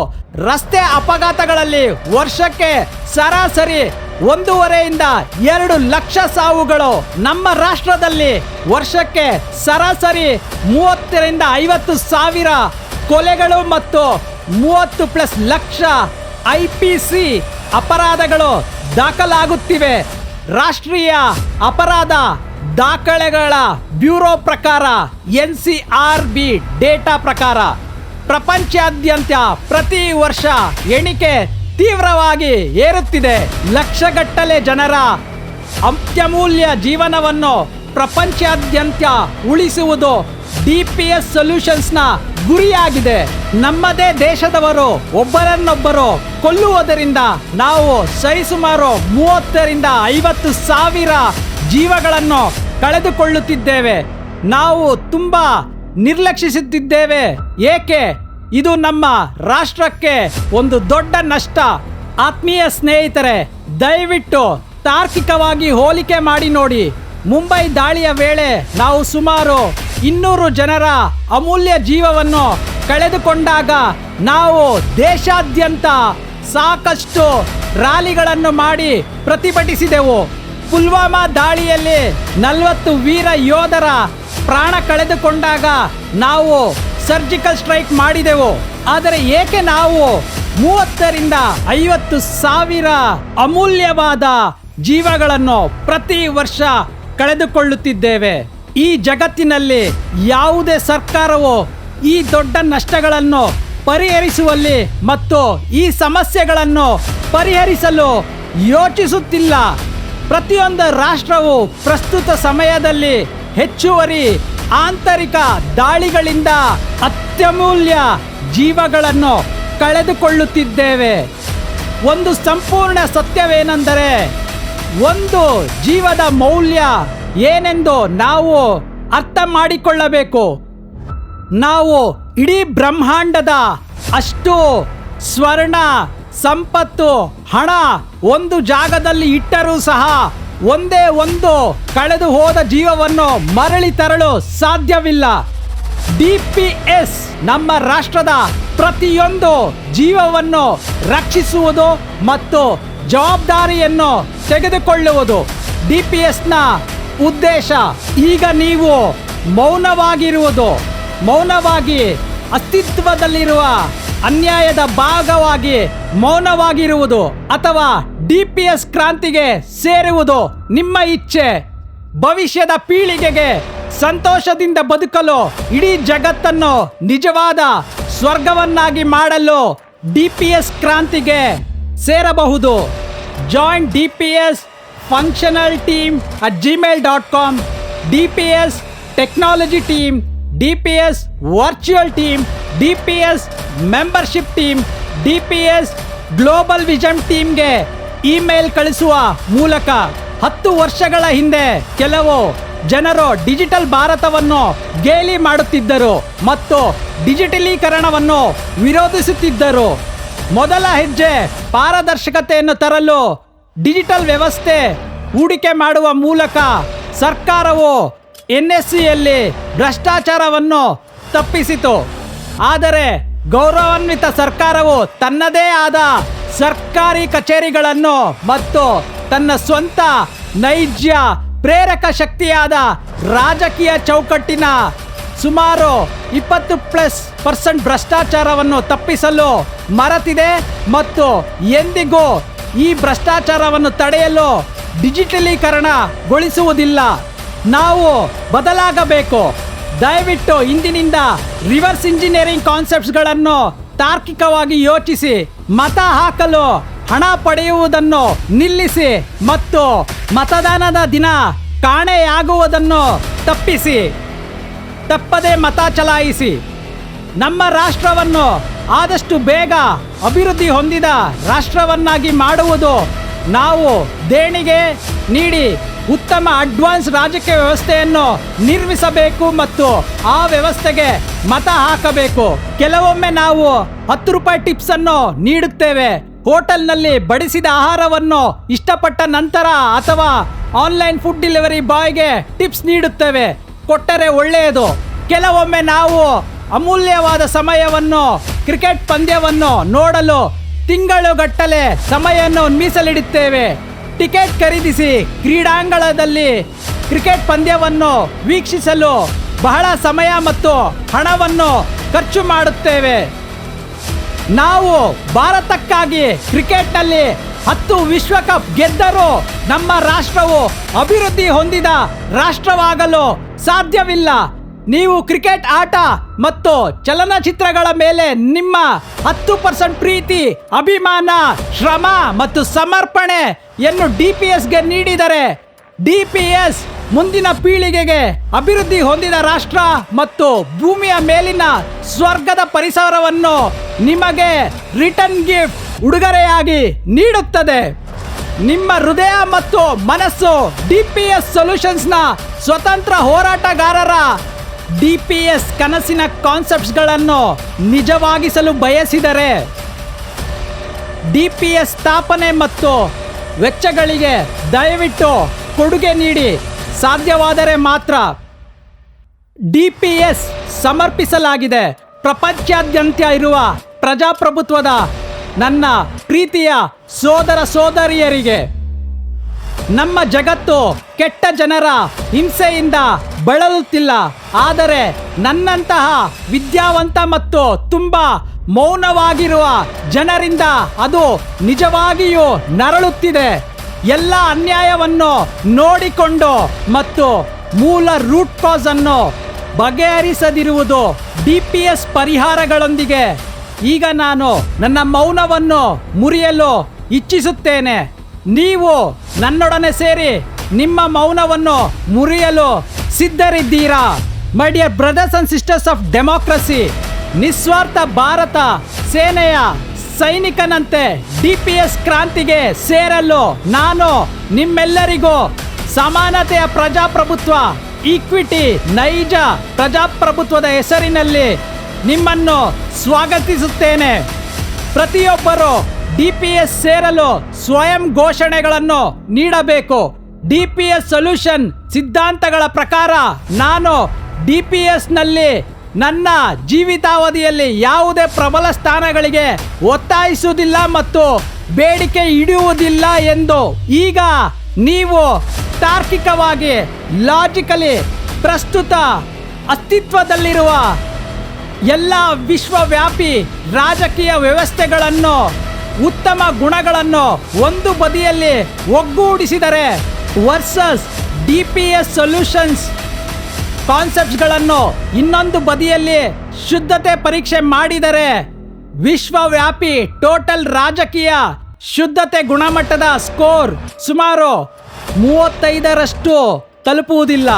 ರಸ್ತೆ ಅಪಘಾತಗಳಲ್ಲಿ ವರ್ಷಕ್ಕೆ ಸರಾಸರಿ 1.5 ರಿಂದ 2 ಲಕ್ಷ ಸಾವುಗಳು. ನಮ್ಮ ರಾಷ್ಟ್ರದಲ್ಲಿ ವರ್ಷಕ್ಕೆ ಸರಾಸರಿ 30 ರಿಂದ 50 ಸಾವಿರ ಕೊಲೆಗಳು ಮತ್ತು 30+ ಲಕ್ಷ IPC ಅಪರಾಧಗಳು ದಾಖಲಾಗುತ್ತಿವೆ. ರಾಷ್ಟ್ರೀಯ ಅಪರಾಧ ದಾಖಲೆಗಳ ಬ್ಯೂರೋ ಪ್ರಕಾರ, NCRB ಡೇಟಾ ಪ್ರಕಾರ ಪ್ರಪಂಚಾದ್ಯಂತ ಪ್ರತಿ ವರ್ಷ ಎಣಿಕೆ ತೀವ್ರವಾಗಿ ಏರುತ್ತಿದೆ. ಲಕ್ಷಗಟ್ಟಲೆ ಜನರ ಅತ್ಯಮೂಲ್ಯ ಜೀವನವನ್ನು ಪ್ರಪಂಚಾದ್ಯಂತ ಉಳಿಸುವುದು DPS ಸೊಲ್ಯೂಷನ್ಸ್ನ ಗುರಿಯಾಗಿದೆ. ನಮ್ಮದೇ ದೇಶದವರು ಒಬ್ಬರನ್ನೊಬ್ಬರು ಕೊಲ್ಲುವುದರಿಂದ ನಾವು ಸರಿಸುಮಾರು 30 ರಿಂದ 50 ಸಾವಿರ ಜೀವಗಳನ್ನು ಕಳೆದುಕೊಳ್ಳುತ್ತಿದ್ದೇವೆ. ನಾವು ತುಂಬಾ ನಿರ್ಲಕ್ಷಿಸುತ್ತಿದ್ದೇವೆ. ಏಕೆ? ಇದು ನಮ್ಮ ರಾಷ್ಟ್ರಕ್ಕೆ ಒಂದು ದೊಡ್ಡ ನಷ್ಟ. ಆತ್ಮೀಯ ಸ್ನೇಹಿತರೆ, ದಯವಿಟ್ಟು ತಾರ್ಕಿಕವಾಗಿ ಹೋಲಿಕೆ ಮಾಡಿ ನೋಡಿ. ಮುಂಬೈ ದಾಳಿಯ ವೇಳೆ ನಾವು ಸುಮಾರು 200 ಜನರ ಅಮೂಲ್ಯ ಜೀವವನ್ನು ಕಳೆದುಕೊಂಡಾಗ ನಾವು ದೇಶಾದ್ಯಂತ ಸಾಕಷ್ಟು ರ್ಯಾಲಿಗಳನ್ನು ಮಾಡಿ ಪ್ರತಿಭಟಿಸಿದೆವು. ಪುಲ್ವಾಮಾ ದಾಳಿಯಲ್ಲಿ 40 ವೀರ ಯೋಧರ ಪ್ರಾಣ ಕಳೆದುಕೊಂಡಾಗ ನಾವು ಸರ್ಜಿಕಲ್ ಸ್ಟ್ರೈಕ್ ಮಾಡಿದೆವು. ಆದರೆ ಏಕೆ ನಾವು 30 ರಿಂದ 50 ಸಾವಿರ ಅಮೂಲ್ಯವಾದ ಜೀವಗಳನ್ನು ಪ್ರತಿ ವರ್ಷ ಕಳೆದುಕೊಳ್ಳುತ್ತಿದ್ದೇವೆ? ಈ ಜಗತ್ತಿನಲ್ಲಿ ಯಾವುದೇ ಸರ್ಕಾರವು ಈ ದೊಡ್ಡ ನಷ್ಟಗಳನ್ನು ಪರಿಹರಿಸುವಲ್ಲಿ ಮತ್ತು ಈ ಸಮಸ್ಯೆಗಳನ್ನು ಪರಿಹರಿಸಲು ಯೋಚಿಸುತ್ತಿಲ್ಲ. ಪ್ರತಿಯೊಂದು ರಾಷ್ಟ್ರವು ಪ್ರಸ್ತುತ ಸಮಯದಲ್ಲಿ ಹೆಚ್ಚುವರಿ ಆಂತರಿಕ ದಾಳಿಗಳಿಂದ ಅತ್ಯಮೂಲ್ಯ ಜೀವಗಳನ್ನು ಕಳೆದುಕೊಳ್ಳುತ್ತಿದ್ದೇವೆ. ಒಂದು ಸಂಪೂರ್ಣ ಸತ್ಯವೇನೆಂದರೆ, ಒಂದು ಜೀವದ ಮೌಲ್ಯ ಏನೆಂದು ನಾವು ಅರ್ಥ ಮಾಡಿಕೊಳ್ಳಬೇಕು. ನಾವು ಇಡೀ ಬ್ರಹ್ಮಾಂಡದ ಅಷ್ಟು ಸ್ವರ್ಣ ಸಂಪತ್ತು, ಹಣ ಒಂದು ಜಾಗದಲ್ಲಿ ಇಟ್ಟರೂ ಸಹ ಒಂದೇ ಒಂದು ಕಳೆದು ಹೋದ ಜೀವವನ್ನು ಮರಳಿ ತರಲು ಸಾಧ್ಯವಿಲ್ಲ. DPS ನಮ್ಮ ರಾಷ್ಟ್ರದ ಪ್ರತಿಯೊಂದು ಜೀವವನ್ನು ರಕ್ಷಿಸುವುದು ಮತ್ತು ಜವಾಬ್ದಾರಿಯನ್ನು ತೆಗೆದುಕೊಳ್ಳುವುದು DPSನ ಉದ್ದೇಶ. ಈಗ ನೀವು ಮೌನವಾಗಿ ಅಸ್ತಿತ್ವದಲ್ಲಿರುವ ಅನ್ಯಾಯದ ಭಾಗವಾಗಿ ಮೌನವಾಗಿರುವುದು ಅಥವಾ DPS ಕ್ರಾಂತಿಗೆ ಸೇರುವುದು ನಿಮ್ಮ ಇಚ್ಛೆ. ಭವಿಷ್ಯದ ಪೀಳಿಗೆಗೆ ಸಂತೋಷದಿಂದ ಬದುಕಲು, ಇಡೀ ಜಗತ್ತನ್ನು ನಿಜವಾದ ಸ್ವರ್ಗವನ್ನಾಗಿ ಮಾಡಲು DPS ಕ್ರಾಂತಿಗೆ ಸೇರಬಹುದು. Join DPS functional team at gmail.com, DPS technology team, DPS virtual team, DPS membership team, DPS global vision ಟೀಮ್ಗೆ ಇಮೇಲ್ ಕಳಿಸುವ ಮೂಲಕ 10 ವರ್ಷಗಳ ಹಿಂದೆ ಕೆಲವು ಜನರು ಡಿಜಿಟಲ್ ಭಾರತವನ್ನು ಗೇಲಿ ಮಾಡುತ್ತಿದ್ದರು ಮತ್ತು ಡಿಜಿಟಲೀಕರಣವನ್ನು ವಿರೋಧಿಸುತ್ತಿದ್ದರು. ಮೊದಲ ಹೆಜ್ಜೆ ಪಾರದರ್ಶಕತೆಯನ್ನು ತರಲು ಡಿಜಿಟಲ್ ವ್ಯವಸ್ಥೆ ಹೂಡಿಕೆ ಮಾಡುವ ಮೂಲಕ ಸರ್ಕಾರವು NSEಯಲ್ಲಿ ಭ್ರಷ್ಟಾಚಾರವನ್ನು ತಪ್ಪಿಸಿತು. ಆದರೆ ಗೌರವಾನ್ವಿತ ಸರ್ಕಾರವು ತನ್ನದೇ ಆದ ಸರ್ಕಾರಿ ಕಚೇರಿಗಳನ್ನು ಮತ್ತು ತನ್ನ ಸ್ವಂತ ನೈಜ ಪ್ರೇರಕ ಶಕ್ತಿಯಾದ ರಾಜಕೀಯ ಚೌಕಟ್ಟಿನ ಸುಮಾರು 20% ಭ್ರಷ್ಟಾಚಾರವನ್ನು ತಪ್ಪಿಸಲು ಮರೆತಿದೆ ಮತ್ತು ಎಂದಿಗೂ ಈ ಭ್ರಷ್ಟಾಚಾರವನ್ನು ತಡೆಯಲು ಡಿಜಿಟಲೀಕರಣಗೊಳಿಸುವುದಿಲ್ಲ. ನಾವು ಬದಲಾಗಬೇಕು. ದಯವಿಟ್ಟು ಇಂದಿನಿಂದ ರಿವರ್ಸ್ ಇಂಜಿನಿಯರಿಂಗ್ ಕಾನ್ಸೆಪ್ಟ್ಸ್ಗಳನ್ನು ತಾರ್ಕಿಕವಾಗಿ ಯೋಚಿಸಿ ಮತ ಹಾಕಲು ಹಣ ಪಡೆಯುವುದನ್ನು ನಿಲ್ಲಿಸಿ ಮತ್ತು ಮತದಾನದ ದಿನ ಕಾಣೆಯಾಗುವುದನ್ನು ತಪ್ಪಿಸಿ. ತಪ್ಪದೆ ಮತ ಚಲಾಯಿಸಿ. ನಮ್ಮ ರಾಷ್ಟ್ರವನ್ನು ಆದಷ್ಟು ಬೇಗ ಅಭಿವೃದ್ಧಿ ಹೊಂದಿದ ರಾಷ್ಟ್ರವನ್ನಾಗಿ ಮಾಡುವುದು ನಾವು ದೇಣಿಗೆ ನೀಡಿ ಉತ್ತಮ ಅಡ್ವಾನ್ಸ್ ರಾಜಕೀಯ ವ್ಯವಸ್ಥೆಯನ್ನು ನಿರ್ಮಿಸಬೇಕು ಮತ್ತು ಆ ವ್ಯವಸ್ಥೆಗೆ ಮತ ಹಾಕಬೇಕು. ಕೆಲವೊಮ್ಮೆ ನಾವು 10 ರೂಪಾಯಿ ಟಿಪ್ಸ್ ಅನ್ನು ನೀಡುತ್ತೇವೆ. ಹೋಟೆಲ್ನಲ್ಲಿ ಬಡಿಸಿದ ಆಹಾರವನ್ನು ಇಷ್ಟಪಟ್ಟ ನಂತರ ಅಥವಾ ಆನ್ಲೈನ್ ಫುಡ್ ಡೆಲಿವರಿ ಬಾಯ್ಗೆ ಟಿಪ್ಸ್ ನೀಡುತ್ತೇವೆ. ಕೊಟ್ಟರೆ ಒಳ್ಳೆಯದು. ಕೆಲವೊಮ್ಮೆ ನಾವು ಅಮೂಲ್ಯವಾದ ಸಮಯವನ್ನು ಕ್ರಿಕೆಟ್ ಪಂದ್ಯವನ್ನು ನೋಡಲು ತಿಂಗಳುಗಟ್ಟಲೆ ಸಮಯವನ್ನು ಮೀಸಲಿಡುತ್ತೇವೆ. ಟಿಕೆಟ್ ಖರೀದಿಸಿ ಕ್ರೀಡಾಂಗಣದಲ್ಲಿ ಕ್ರಿಕೆಟ್ ಪಂದ್ಯವನ್ನು ವೀಕ್ಷಿಸಲು ಬಹಳ ಸಮಯ ಮತ್ತು ಹಣವನ್ನು ಖರ್ಚು ಮಾಡುತ್ತೇವೆ. ನಾವು ಭಾರತಕ್ಕಾಗಿ ಕ್ರಿಕೆಟ್ನಲ್ಲಿ 10 ವಿಶ್ವಕಪ್ ಗೆದ್ದರೂ ನಮ್ಮ ರಾಷ್ಟ್ರವು ಅಭಿವೃದ್ಧಿ ಹೊಂದಿದ ರಾಷ್ಟ್ರವಾಗಲು ಸಾಧ್ಯವಿಲ್ಲ. ನೀವು ಕ್ರಿಕೆಟ್ ಆಟ ಮತ್ತು ಚಲನಚಿತ್ರಗಳ ಮೇಲೆ ನಿಮ್ಮ 10% ಪ್ರೀತಿ, ಅಭಿಮಾನ, ಶ್ರಮ ಮತ್ತು ಸಮರ್ಪಣೆಯನ್ನು DPSಗೆ ನೀಡಿದರೆ DPS ಮುಂದಿನ ಪೀಳಿಗೆಗೆ ಅಭಿವೃದ್ಧಿ ಹೊಂದಿದ ರಾಷ್ಟ್ರ ಮತ್ತು ಭೂಮಿಯ ಮೇಲಿನ ಸ್ವರ್ಗದ ಪರಿಸರವನ್ನು ನಿಮಗೆ ರಿಟರ್ನ್ ಗಿಫ್ಟ್ ಉಡುಗೊರೆಯಾಗಿ ನೀಡುತ್ತದೆ. ನಿಮ್ಮ ಹೃದಯ ಮತ್ತು ಮನಸ್ಸು DPS ಸೊಲ್ಯೂಷನ್ಸ್ನ ಸ್ವತಂತ್ರ ಹೋರಾಟಗಾರರ DPS ಕನಸಿನ ಕಾನ್ಸೆಪ್ಟ್ಸ್ಗಳನ್ನು ನಿಜವಾಗಿಸಲು ಬಯಸಿದರೆ DPS ಸ್ಥಾಪನೆ ಮತ್ತು ವೆಚ್ಚಗಳಿಗೆ ದಯವಿಟ್ಟು ಕೊಡುಗೆ ನೀಡಿ. ಸಾಧ್ಯವಾದರೆ ಮಾತ್ರ. DPS ಸಮರ್ಪಿಸಲಾಗಿದೆ ಪ್ರಪಂಚಾದ್ಯಂತ ಇರುವ ಪ್ರಜಾಪ್ರಭುತ್ವದ ನನ್ನ ಪ್ರೀತಿಯ ಸೋದರ ಸೋದರಿಯರಿಗೆ. ನಮ್ಮ ಜಗತ್ತು ಕೆಟ್ಟ ಜನರ ಹಿಂಸೆಯಿಂದ ಬಳಲುತ್ತಿಲ್ಲ, ಆದರೆ ನನ್ನಂತಹ ವಿದ್ಯಾವಂತ ಮತ್ತು ತುಂಬಾ ಮೌನವಾಗಿರುವ ಜನರಿಂದ ಅದು ನಿಜವಾಗಿಯೂ ನರಳುತ್ತಿದೆ. ಎಲ್ಲ ಅನ್ಯಾಯವನ್ನು ನೋಡಿಕೊಂಡು ಮತ್ತು ಮೂಲ ರೂಟ್ ಕಾಸ್ ಅನ್ನು ಬಗೆಹರಿಸದಿರುವುದು DPS ಪರಿಹಾರಗಳೊಂದಿಗೆ. ಈಗ ನಾನು ನನ್ನ ಮೌನವನ್ನು ಮುರಿಯಲು ಇಚ್ಛಿಸುತ್ತೇನೆ. ನೀವು ನನ್ನೊಡನೆ ಸೇರಿ ನಿಮ್ಮ ಮೌನವನ್ನು ಮುರಿಯಲು ಸಿದ್ಧರಿದ್ದೀರಾ? My dear brothers and sisters of democracy, ನಿಸ್ವಾರ್ಥ ಭಾರತ ಸೇನೆಯ ಸೈನಿಕನಂತೆ DPS ಕ್ರಾಂತಿಗೆ ಸೇರಲು ನಾನು ನಿಮ್ಮೆಲ್ಲರಿಗೂ ಸಮಾನತೆಯ ಪ್ರಜಾಪ್ರಭುತ್ವ, ಈಕ್ವಿಟಿ, ನೈಜ ಪ್ರಜಾಪ್ರಭುತ್ವದ ಹೆಸರಿನಲ್ಲಿ ನಿಮ್ಮನ್ನು ಸ್ವಾಗತಿಸುತ್ತೇನೆ. ಪ್ರತಿಯೊಬ್ಬರು DPS ಸೇರಲು ಸ್ವಯಂ ಘೋಷಣೆಗಳನ್ನು ನೀಡಬೇಕು. DPS ಸೊಲ್ಯೂಷನ್ ಸಿದ್ಧಾಂತಗಳ ಪ್ರಕಾರ ನಾನು DPSನಲ್ಲಿ ನನ್ನ ಜೀವಿತಾವಧಿಯಲ್ಲಿ ಯಾವುದೇ ಪ್ರಬಲ ಸ್ಥಾನಗಳಿಗೆ ಒತ್ತಾಯಿಸುವುದಿಲ್ಲ ಮತ್ತು ಬೇಡಿಕೆ ಇಡುವುದಿಲ್ಲ ಎಂದು ಈಗ ನೀವು ತಾರ್ಕಿಕವಾಗಿ, ಲಾಜಿಕಲಿ ಪ್ರಸ್ತುತ ಅಸ್ತಿತ್ವದಲ್ಲಿರುವ ಎಲ್ಲ ವಿಶ್ವವ್ಯಾಪಿ ರಾಜಕೀಯ ವ್ಯವಸ್ಥೆಗಳನ್ನು, ಉತ್ತಮ ಗುಣಗಳನ್ನು ಒಂದು ಬದಿಯಲ್ಲಿ ಒಗ್ಗೂಡಿಸಿದರೆ ವರ್ಸಸ್ DPS ಸೊಲ್ಯೂಷನ್ಸ್ ಕಾನ್ಸೆಪ್ಟ್ಸ್ಗಳನ್ನು ಇನ್ನೊಂದು ಬದಿಯಲ್ಲಿ ಶುದ್ಧತೆ ಪರೀಕ್ಷೆ ಮಾಡಿದರೆ ವಿಶ್ವವ್ಯಾಪಿ ಟೋಟಲ್ ರಾಜಕೀಯ ಶುದ್ಧತೆ ಗುಣಮಟ್ಟದ ಸ್ಕೋರ್ ಸುಮಾರು 35ರಷ್ಟು ತಲುಪುವುದಿಲ್ಲ.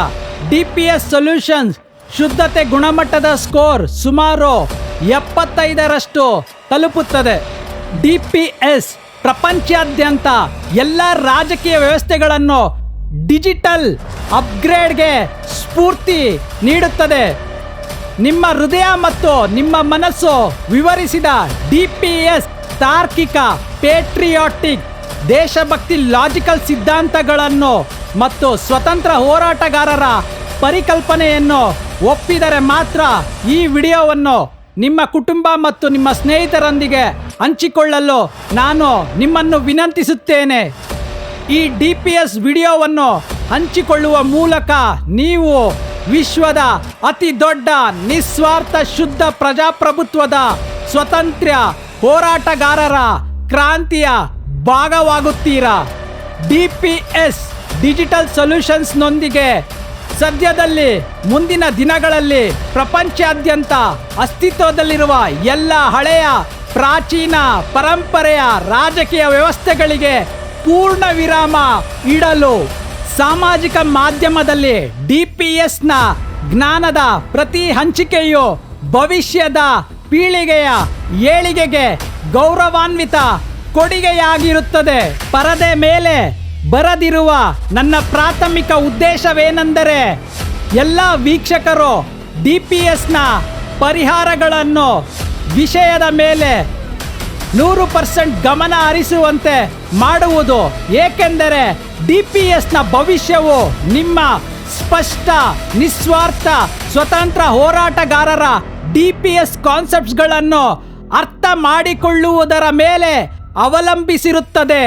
DPS ಸೊಲ್ಯೂಷನ್ಸ್ ಶುದ್ಧತೆ ಗುಣಮಟ್ಟದ ಸ್ಕೋರ್ ಸುಮಾರು 75ರಷ್ಟು ತಲುಪುತ್ತದೆ. DPS ಪ್ರಪಂಚಾದ್ಯಂತ ಎಲ್ಲ ರಾಜಕೀಯ ವ್ಯವಸ್ಥೆಗಳನ್ನು ಡಿಜಿಟಲ್ ಅಪ್ಗ್ರೇಡ್ಗೆ ಸ್ಫೂರ್ತಿ ನೀಡುತ್ತದೆ. ನಿಮ್ಮ ಹೃದಯ ಮತ್ತು ನಿಮ್ಮ ಮನಸ್ಸು ವಿವರಿಸಿದ DPS ತಾರ್ಕಿಕ, ಪೇಟ್ರಿಯಾಟಿಕ್, ದೇಶಭಕ್ತಿ, ಲಾಜಿಕಲ್ ಸಿದ್ಧಾಂತಗಳನ್ನು ಮತ್ತು ಸ್ವತಂತ್ರ ಹೋರಾಟಗಾರರ ಪರಿಕಲ್ಪನೆಯನ್ನು ಒಪ್ಪಿದರೆ ಮಾತ್ರ ಈ ವಿಡಿಯೋವನ್ನು ನಿಮ್ಮ ಕುಟುಂಬ ಮತ್ತು ನಿಮ್ಮ ಸ್ನೇಹಿತರೊಂದಿಗೆ ಹಂಚಿಕೊಳ್ಳಲು ನಾನು ನಿಮ್ಮನ್ನು ವಿನಂತಿಸುತ್ತೇನೆ. ಈ DPS ವಿಡಿಯೋವನ್ನು ಹಂಚಿಕೊಳ್ಳುವ ಮೂಲಕ ನೀವು ವಿಶ್ವದ ಅತಿ ದೊಡ್ಡ ನಿಸ್ವಾರ್ಥ ಶುದ್ಧ ಪ್ರಜಾಪ್ರಭುತ್ವದ ಸ್ವತಂತ್ರ ಹೋರಾಟಗಾರರ ಕ್ರಾಂತಿಯ ಭಾಗವಾಗುತ್ತೀರಾ. DPS ಡಿಜಿಟಲ್ ಸೊಲ್ಯೂಷನ್ಸ್ನೊಂದಿಗೆ ಸದ್ಯದಲ್ಲಿ ಮುಂದಿನ ದಿನಗಳಲ್ಲಿ ಪ್ರಪಂಚಾದ್ಯಂತ ಅಸ್ತಿತ್ವದಲ್ಲಿರುವ ಎಲ್ಲ ಹಳೆಯ ಪ್ರಾಚೀನ ಪರಂಪರೆಯ ರಾಜಕೀಯ ವ್ಯವಸ್ಥೆಗಳಿಗೆ ಪೂರ್ಣ ವಿರಾಮ ಇಡಲು ಸಾಮಾಜಿಕ ಮಾಧ್ಯಮದಲ್ಲಿ DPSನ ಜ್ಞಾನದ ಪ್ರತಿ ಹಂಚಿಕೆಯು ಭವಿಷ್ಯದ ಪೀಳಿಗೆಯ ಏಳಿಗೆಗೆ ಗೌರವಾನ್ವಿತ ಕೊಡುಗೆಯಾಗಿರುತ್ತದೆ. ಪರದೆ ಮೇಲೆ ಬರೆದಿರುವ ನನ್ನ ಪ್ರಾಥಮಿಕ ಉದ್ದೇಶವೇನೆಂದರೆ ಎಲ್ಲ ವೀಕ್ಷಕರು DPSನ ಪರಿಹಾರಗಳನ್ನು ವಿಷಯದ ಮೇಲೆ 100% ಗಮನ ಹರಿಸುವಂತೆ ಮಾಡುವುದು. ಏಕೆಂದರೆ DPSನ ಭವಿಷ್ಯವು ನಿಮ್ಮ ಸ್ಪಷ್ಟ ನಿಸ್ವಾರ್ಥ ಸ್ವತಂತ್ರ ಹೋರಾಟಗಾರರ DPS ಕಾನ್ಸೆಪ್ಟ್ಸ್ಗಳನ್ನು ಅರ್ಥ ಮಾಡಿಕೊಳ್ಳುವುದರ ಮೇಲೆ ಅವಲಂಬಿಸಿರುತ್ತದೆ.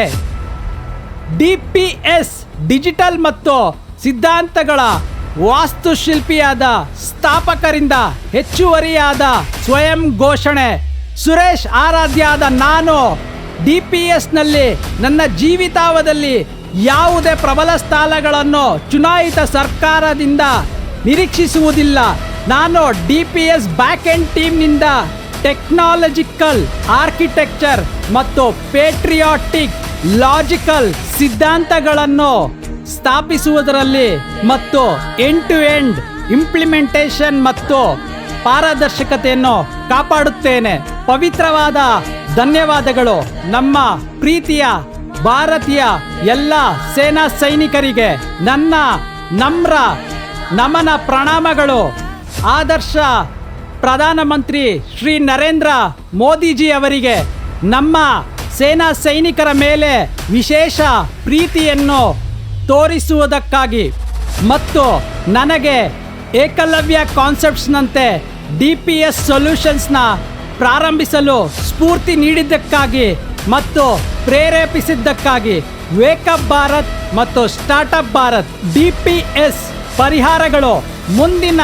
DPS ಡಿಜಿಟಲ್ ಮತ್ತು ಸಿದ್ಧಾಂತಗಳ ವಾಸ್ತುಶಿಲ್ಪಿಯಾದ ಸ್ಥಾಪಕರಿಂದ ಹೆಚ್ಚುವರಿಯಾದ ಸ್ವಯಂ ಘೋಷಣೆ ಸುರೇಶ್ ಆರಾಧ್ಯಾದ ನಾನು DPSನಲ್ಲಿ ನನ್ನ ಜೀವಿತಾವಧಿಯಲ್ಲಿ ಯಾವುದೇ ಪ್ರಬಲ ಸ್ಥಾನಗಳನ್ನು ಚುನಾಯಿತ ಸರ್ಕಾರದಿಂದ ನಿರೀಕ್ಷಿಸುವುದಿಲ್ಲ. ನಾನು DPS ಬ್ಯಾಕ್ ಎಂಡ್ ಟೀಮ್ನಿಂದ ಟೆಕ್ನಾಲಜಿಕಲ್ ಆರ್ಕಿಟೆಕ್ಚರ್ ಮತ್ತು ಪೇಟ್ರಿಯಾಟಿಕ್ ಲಾಜಿಕಲ್ ಸಿದ್ಧಾಂತಗಳನ್ನು ಸ್ಥಾಪಿಸುವುದರಲ್ಲಿ ಮತ್ತು ಎಂಡ್ ಟು ಎಂಡ್ ಇಂಪ್ಲಿಮೆಂಟೇಷನ್ ಮತ್ತು ಪಾರದರ್ಶಕತೆಯನ್ನು ಕಾಪಾಡುತ್ತೇನೆ. ಪವಿತ್ರವಾದ ಧನ್ಯವಾದಗಳು ನಮ್ಮ ಪ್ರೀತಿಯ ಭಾರತೀಯ ಎಲ್ಲ ಸೇನಾ ಸೈನಿಕರಿಗೆ. ನನ್ನ ನಮ್ರ ನಮನ ಪ್ರಣಾಮಗಳು. ಆದರ್ಶ ಪ್ರಧಾನಮಂತ್ರಿ ಶ್ರೀ ನರೇಂದ್ರ ಮೋದಿಜಿ ಅವರಿಗೆ ನಮ್ಮ ಸೇನಾ ಸೈನಿಕರ ಮೇಲೆ ವಿಶೇಷ ಪ್ರೀತಿಯನ್ನು ತೋರಿಸುವುದಕ್ಕಾಗಿ ಮತ್ತು ನನಗೆ ಏಕಲವ್ಯ ಕಾನ್ಸೆಪ್ಟ್ಸ್ನಂತೆ DPS ಸೊಲ್ಯೂಷನ್ಸ್ನ ಪ್ರಾರಂಭಿಸಲು ಸ್ಫೂರ್ತಿ ನೀಡಿದ್ದಕ್ಕಾಗಿ ಮತ್ತು ಪ್ರೇರೇಪಿಸಿದ್ದಕ್ಕಾಗಿ ವೇಕಪ್ ಭಾರತ್ ಮತ್ತು ಸ್ಟಾರ್ಟಪ್ ಭಾರತ್ DPS ಪರಿಹಾರಗಳು ಮುಂದಿನ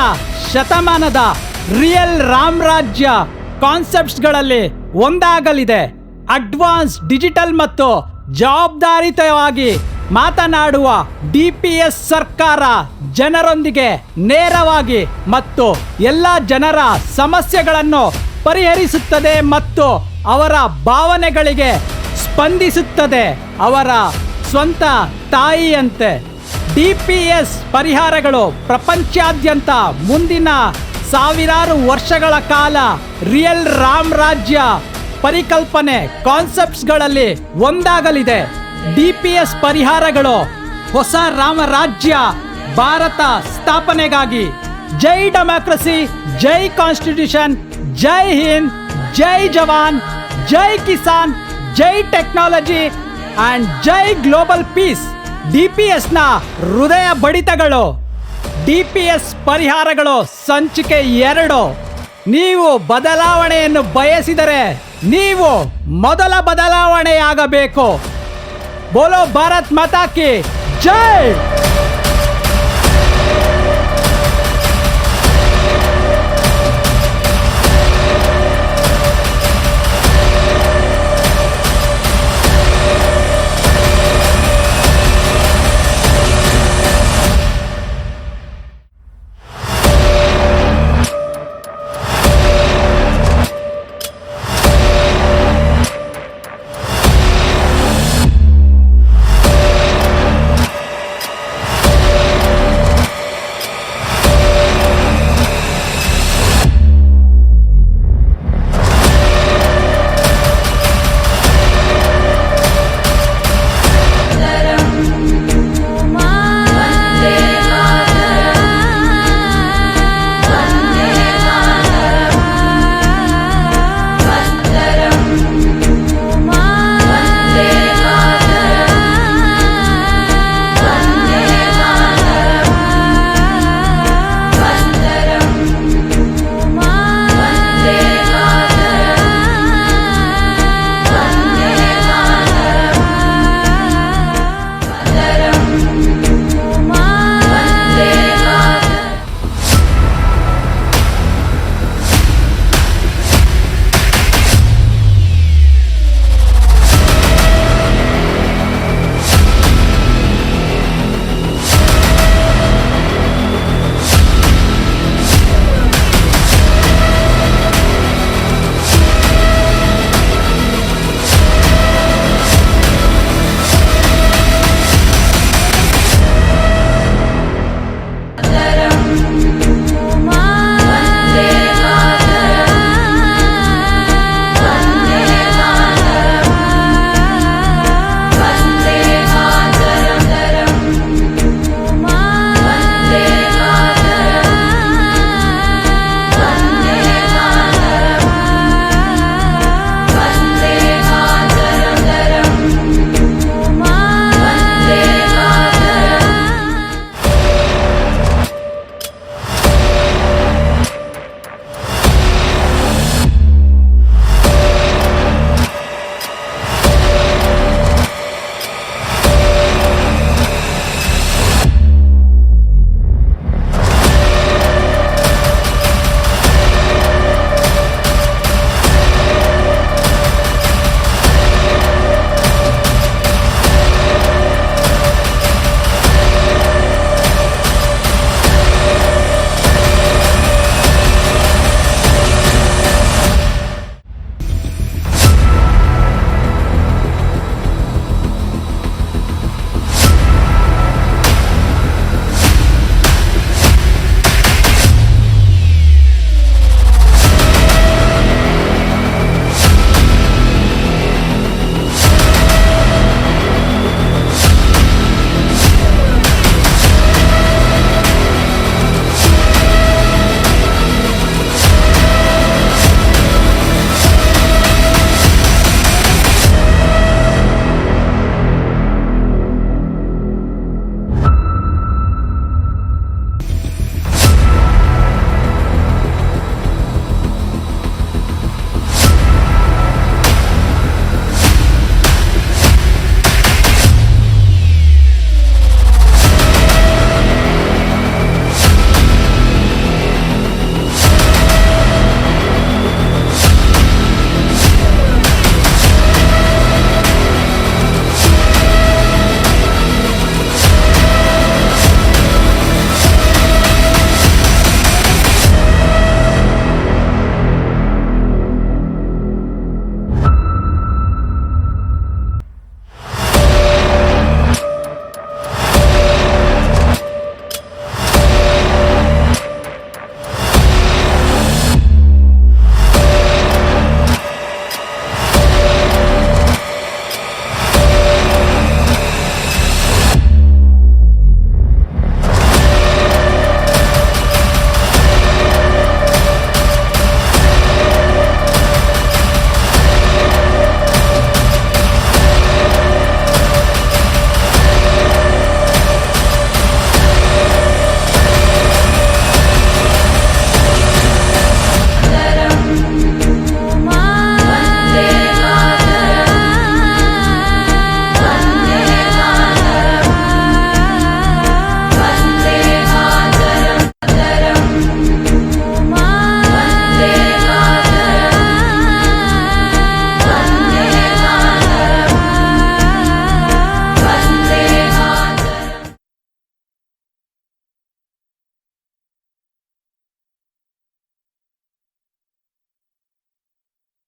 ಶತಮಾನದ ರಿಯಲ್ ರಾಮರಾಜ್ಯ ಕಾನ್ಸೆಪ್ಟ್ಸ್ಗಳಲ್ಲಿ ಒಂದಾಗಲಿದೆ. ಅಡ್ವಾನ್ಸ್ ಡಿಜಿಟಲ್ ಮತ್ತು ಜವಾಬ್ದಾರಿಯುತವಾಗಿ ಮಾತನಾಡುವ DPS ಸರ್ಕಾರ ಜನರೊಂದಿಗೆ ನೇರವಾಗಿ ಮತ್ತು ಎಲ್ಲ ಜನರ ಸಮಸ್ಯೆಗಳನ್ನು ಪರಿಹರಿಸುತ್ತದೆ ಮತ್ತು ಅವರ ಭಾವನೆಗಳಿಗೆ ಸ್ಪಂದಿಸುತ್ತದೆ ಅವರ ಸ್ವಂತ ತಾಯಿಯಂತೆ. DPS ಪರಿಹಾರಗಳು ಪ್ರಪಂಚಾದ್ಯಂತ ಮುಂದಿನ ಸಾವಿರಾರು ವರ್ಷಗಳ ಕಾಲ ರಿಯಲ್ ರಾಮರಾಜ್ಯ ಪರಿಕಲ್ಪನೆ ಕಾನ್ಸೆಪ್ಟ್ಸ್ಗಳಲ್ಲಿ ಒಂದಾಗಲಿದೆ. DPS ಪರಿಹಾರಗಳು ಹೊಸ ರಾಮರಾಜ್ಯ ಭಾರತ ಸ್ಥಾಪನೆಗಾಗಿ. ಜೈ ಡೆಮಾಕ್ರಸಿ, ಜೈ ಕಾನ್ಸ್ಟಿಟ್ಯೂಷನ್, ಜೈ ಹಿಂದ್, ಜೈ ಜವಾನ್, ಜೈ ಕಿಸಾನ್, ಜೈ ಟೆಕ್ನಾಲಜಿ ಅಂಡ್ ಜೈ ಗ್ಲೋಬಲ್ ಪೀಸ್. DPSನ ಹೃದಯ ಬಡಿತಗಳು. DPS ಪರಿಹಾರಗಳು ಸಂಚಿಕೆ 2. ನೀವು ಬದಲಾವಣೆಯನ್ನು ಬಯಸಿದರೆ ನೀವು ಮೊದಲ ಬದಲಾವಣೆಯಾಗಬೇಕು. ಬೋಲೋ ಭಾರತ್ ಮಾತಾ ಕಿ ಜೈ.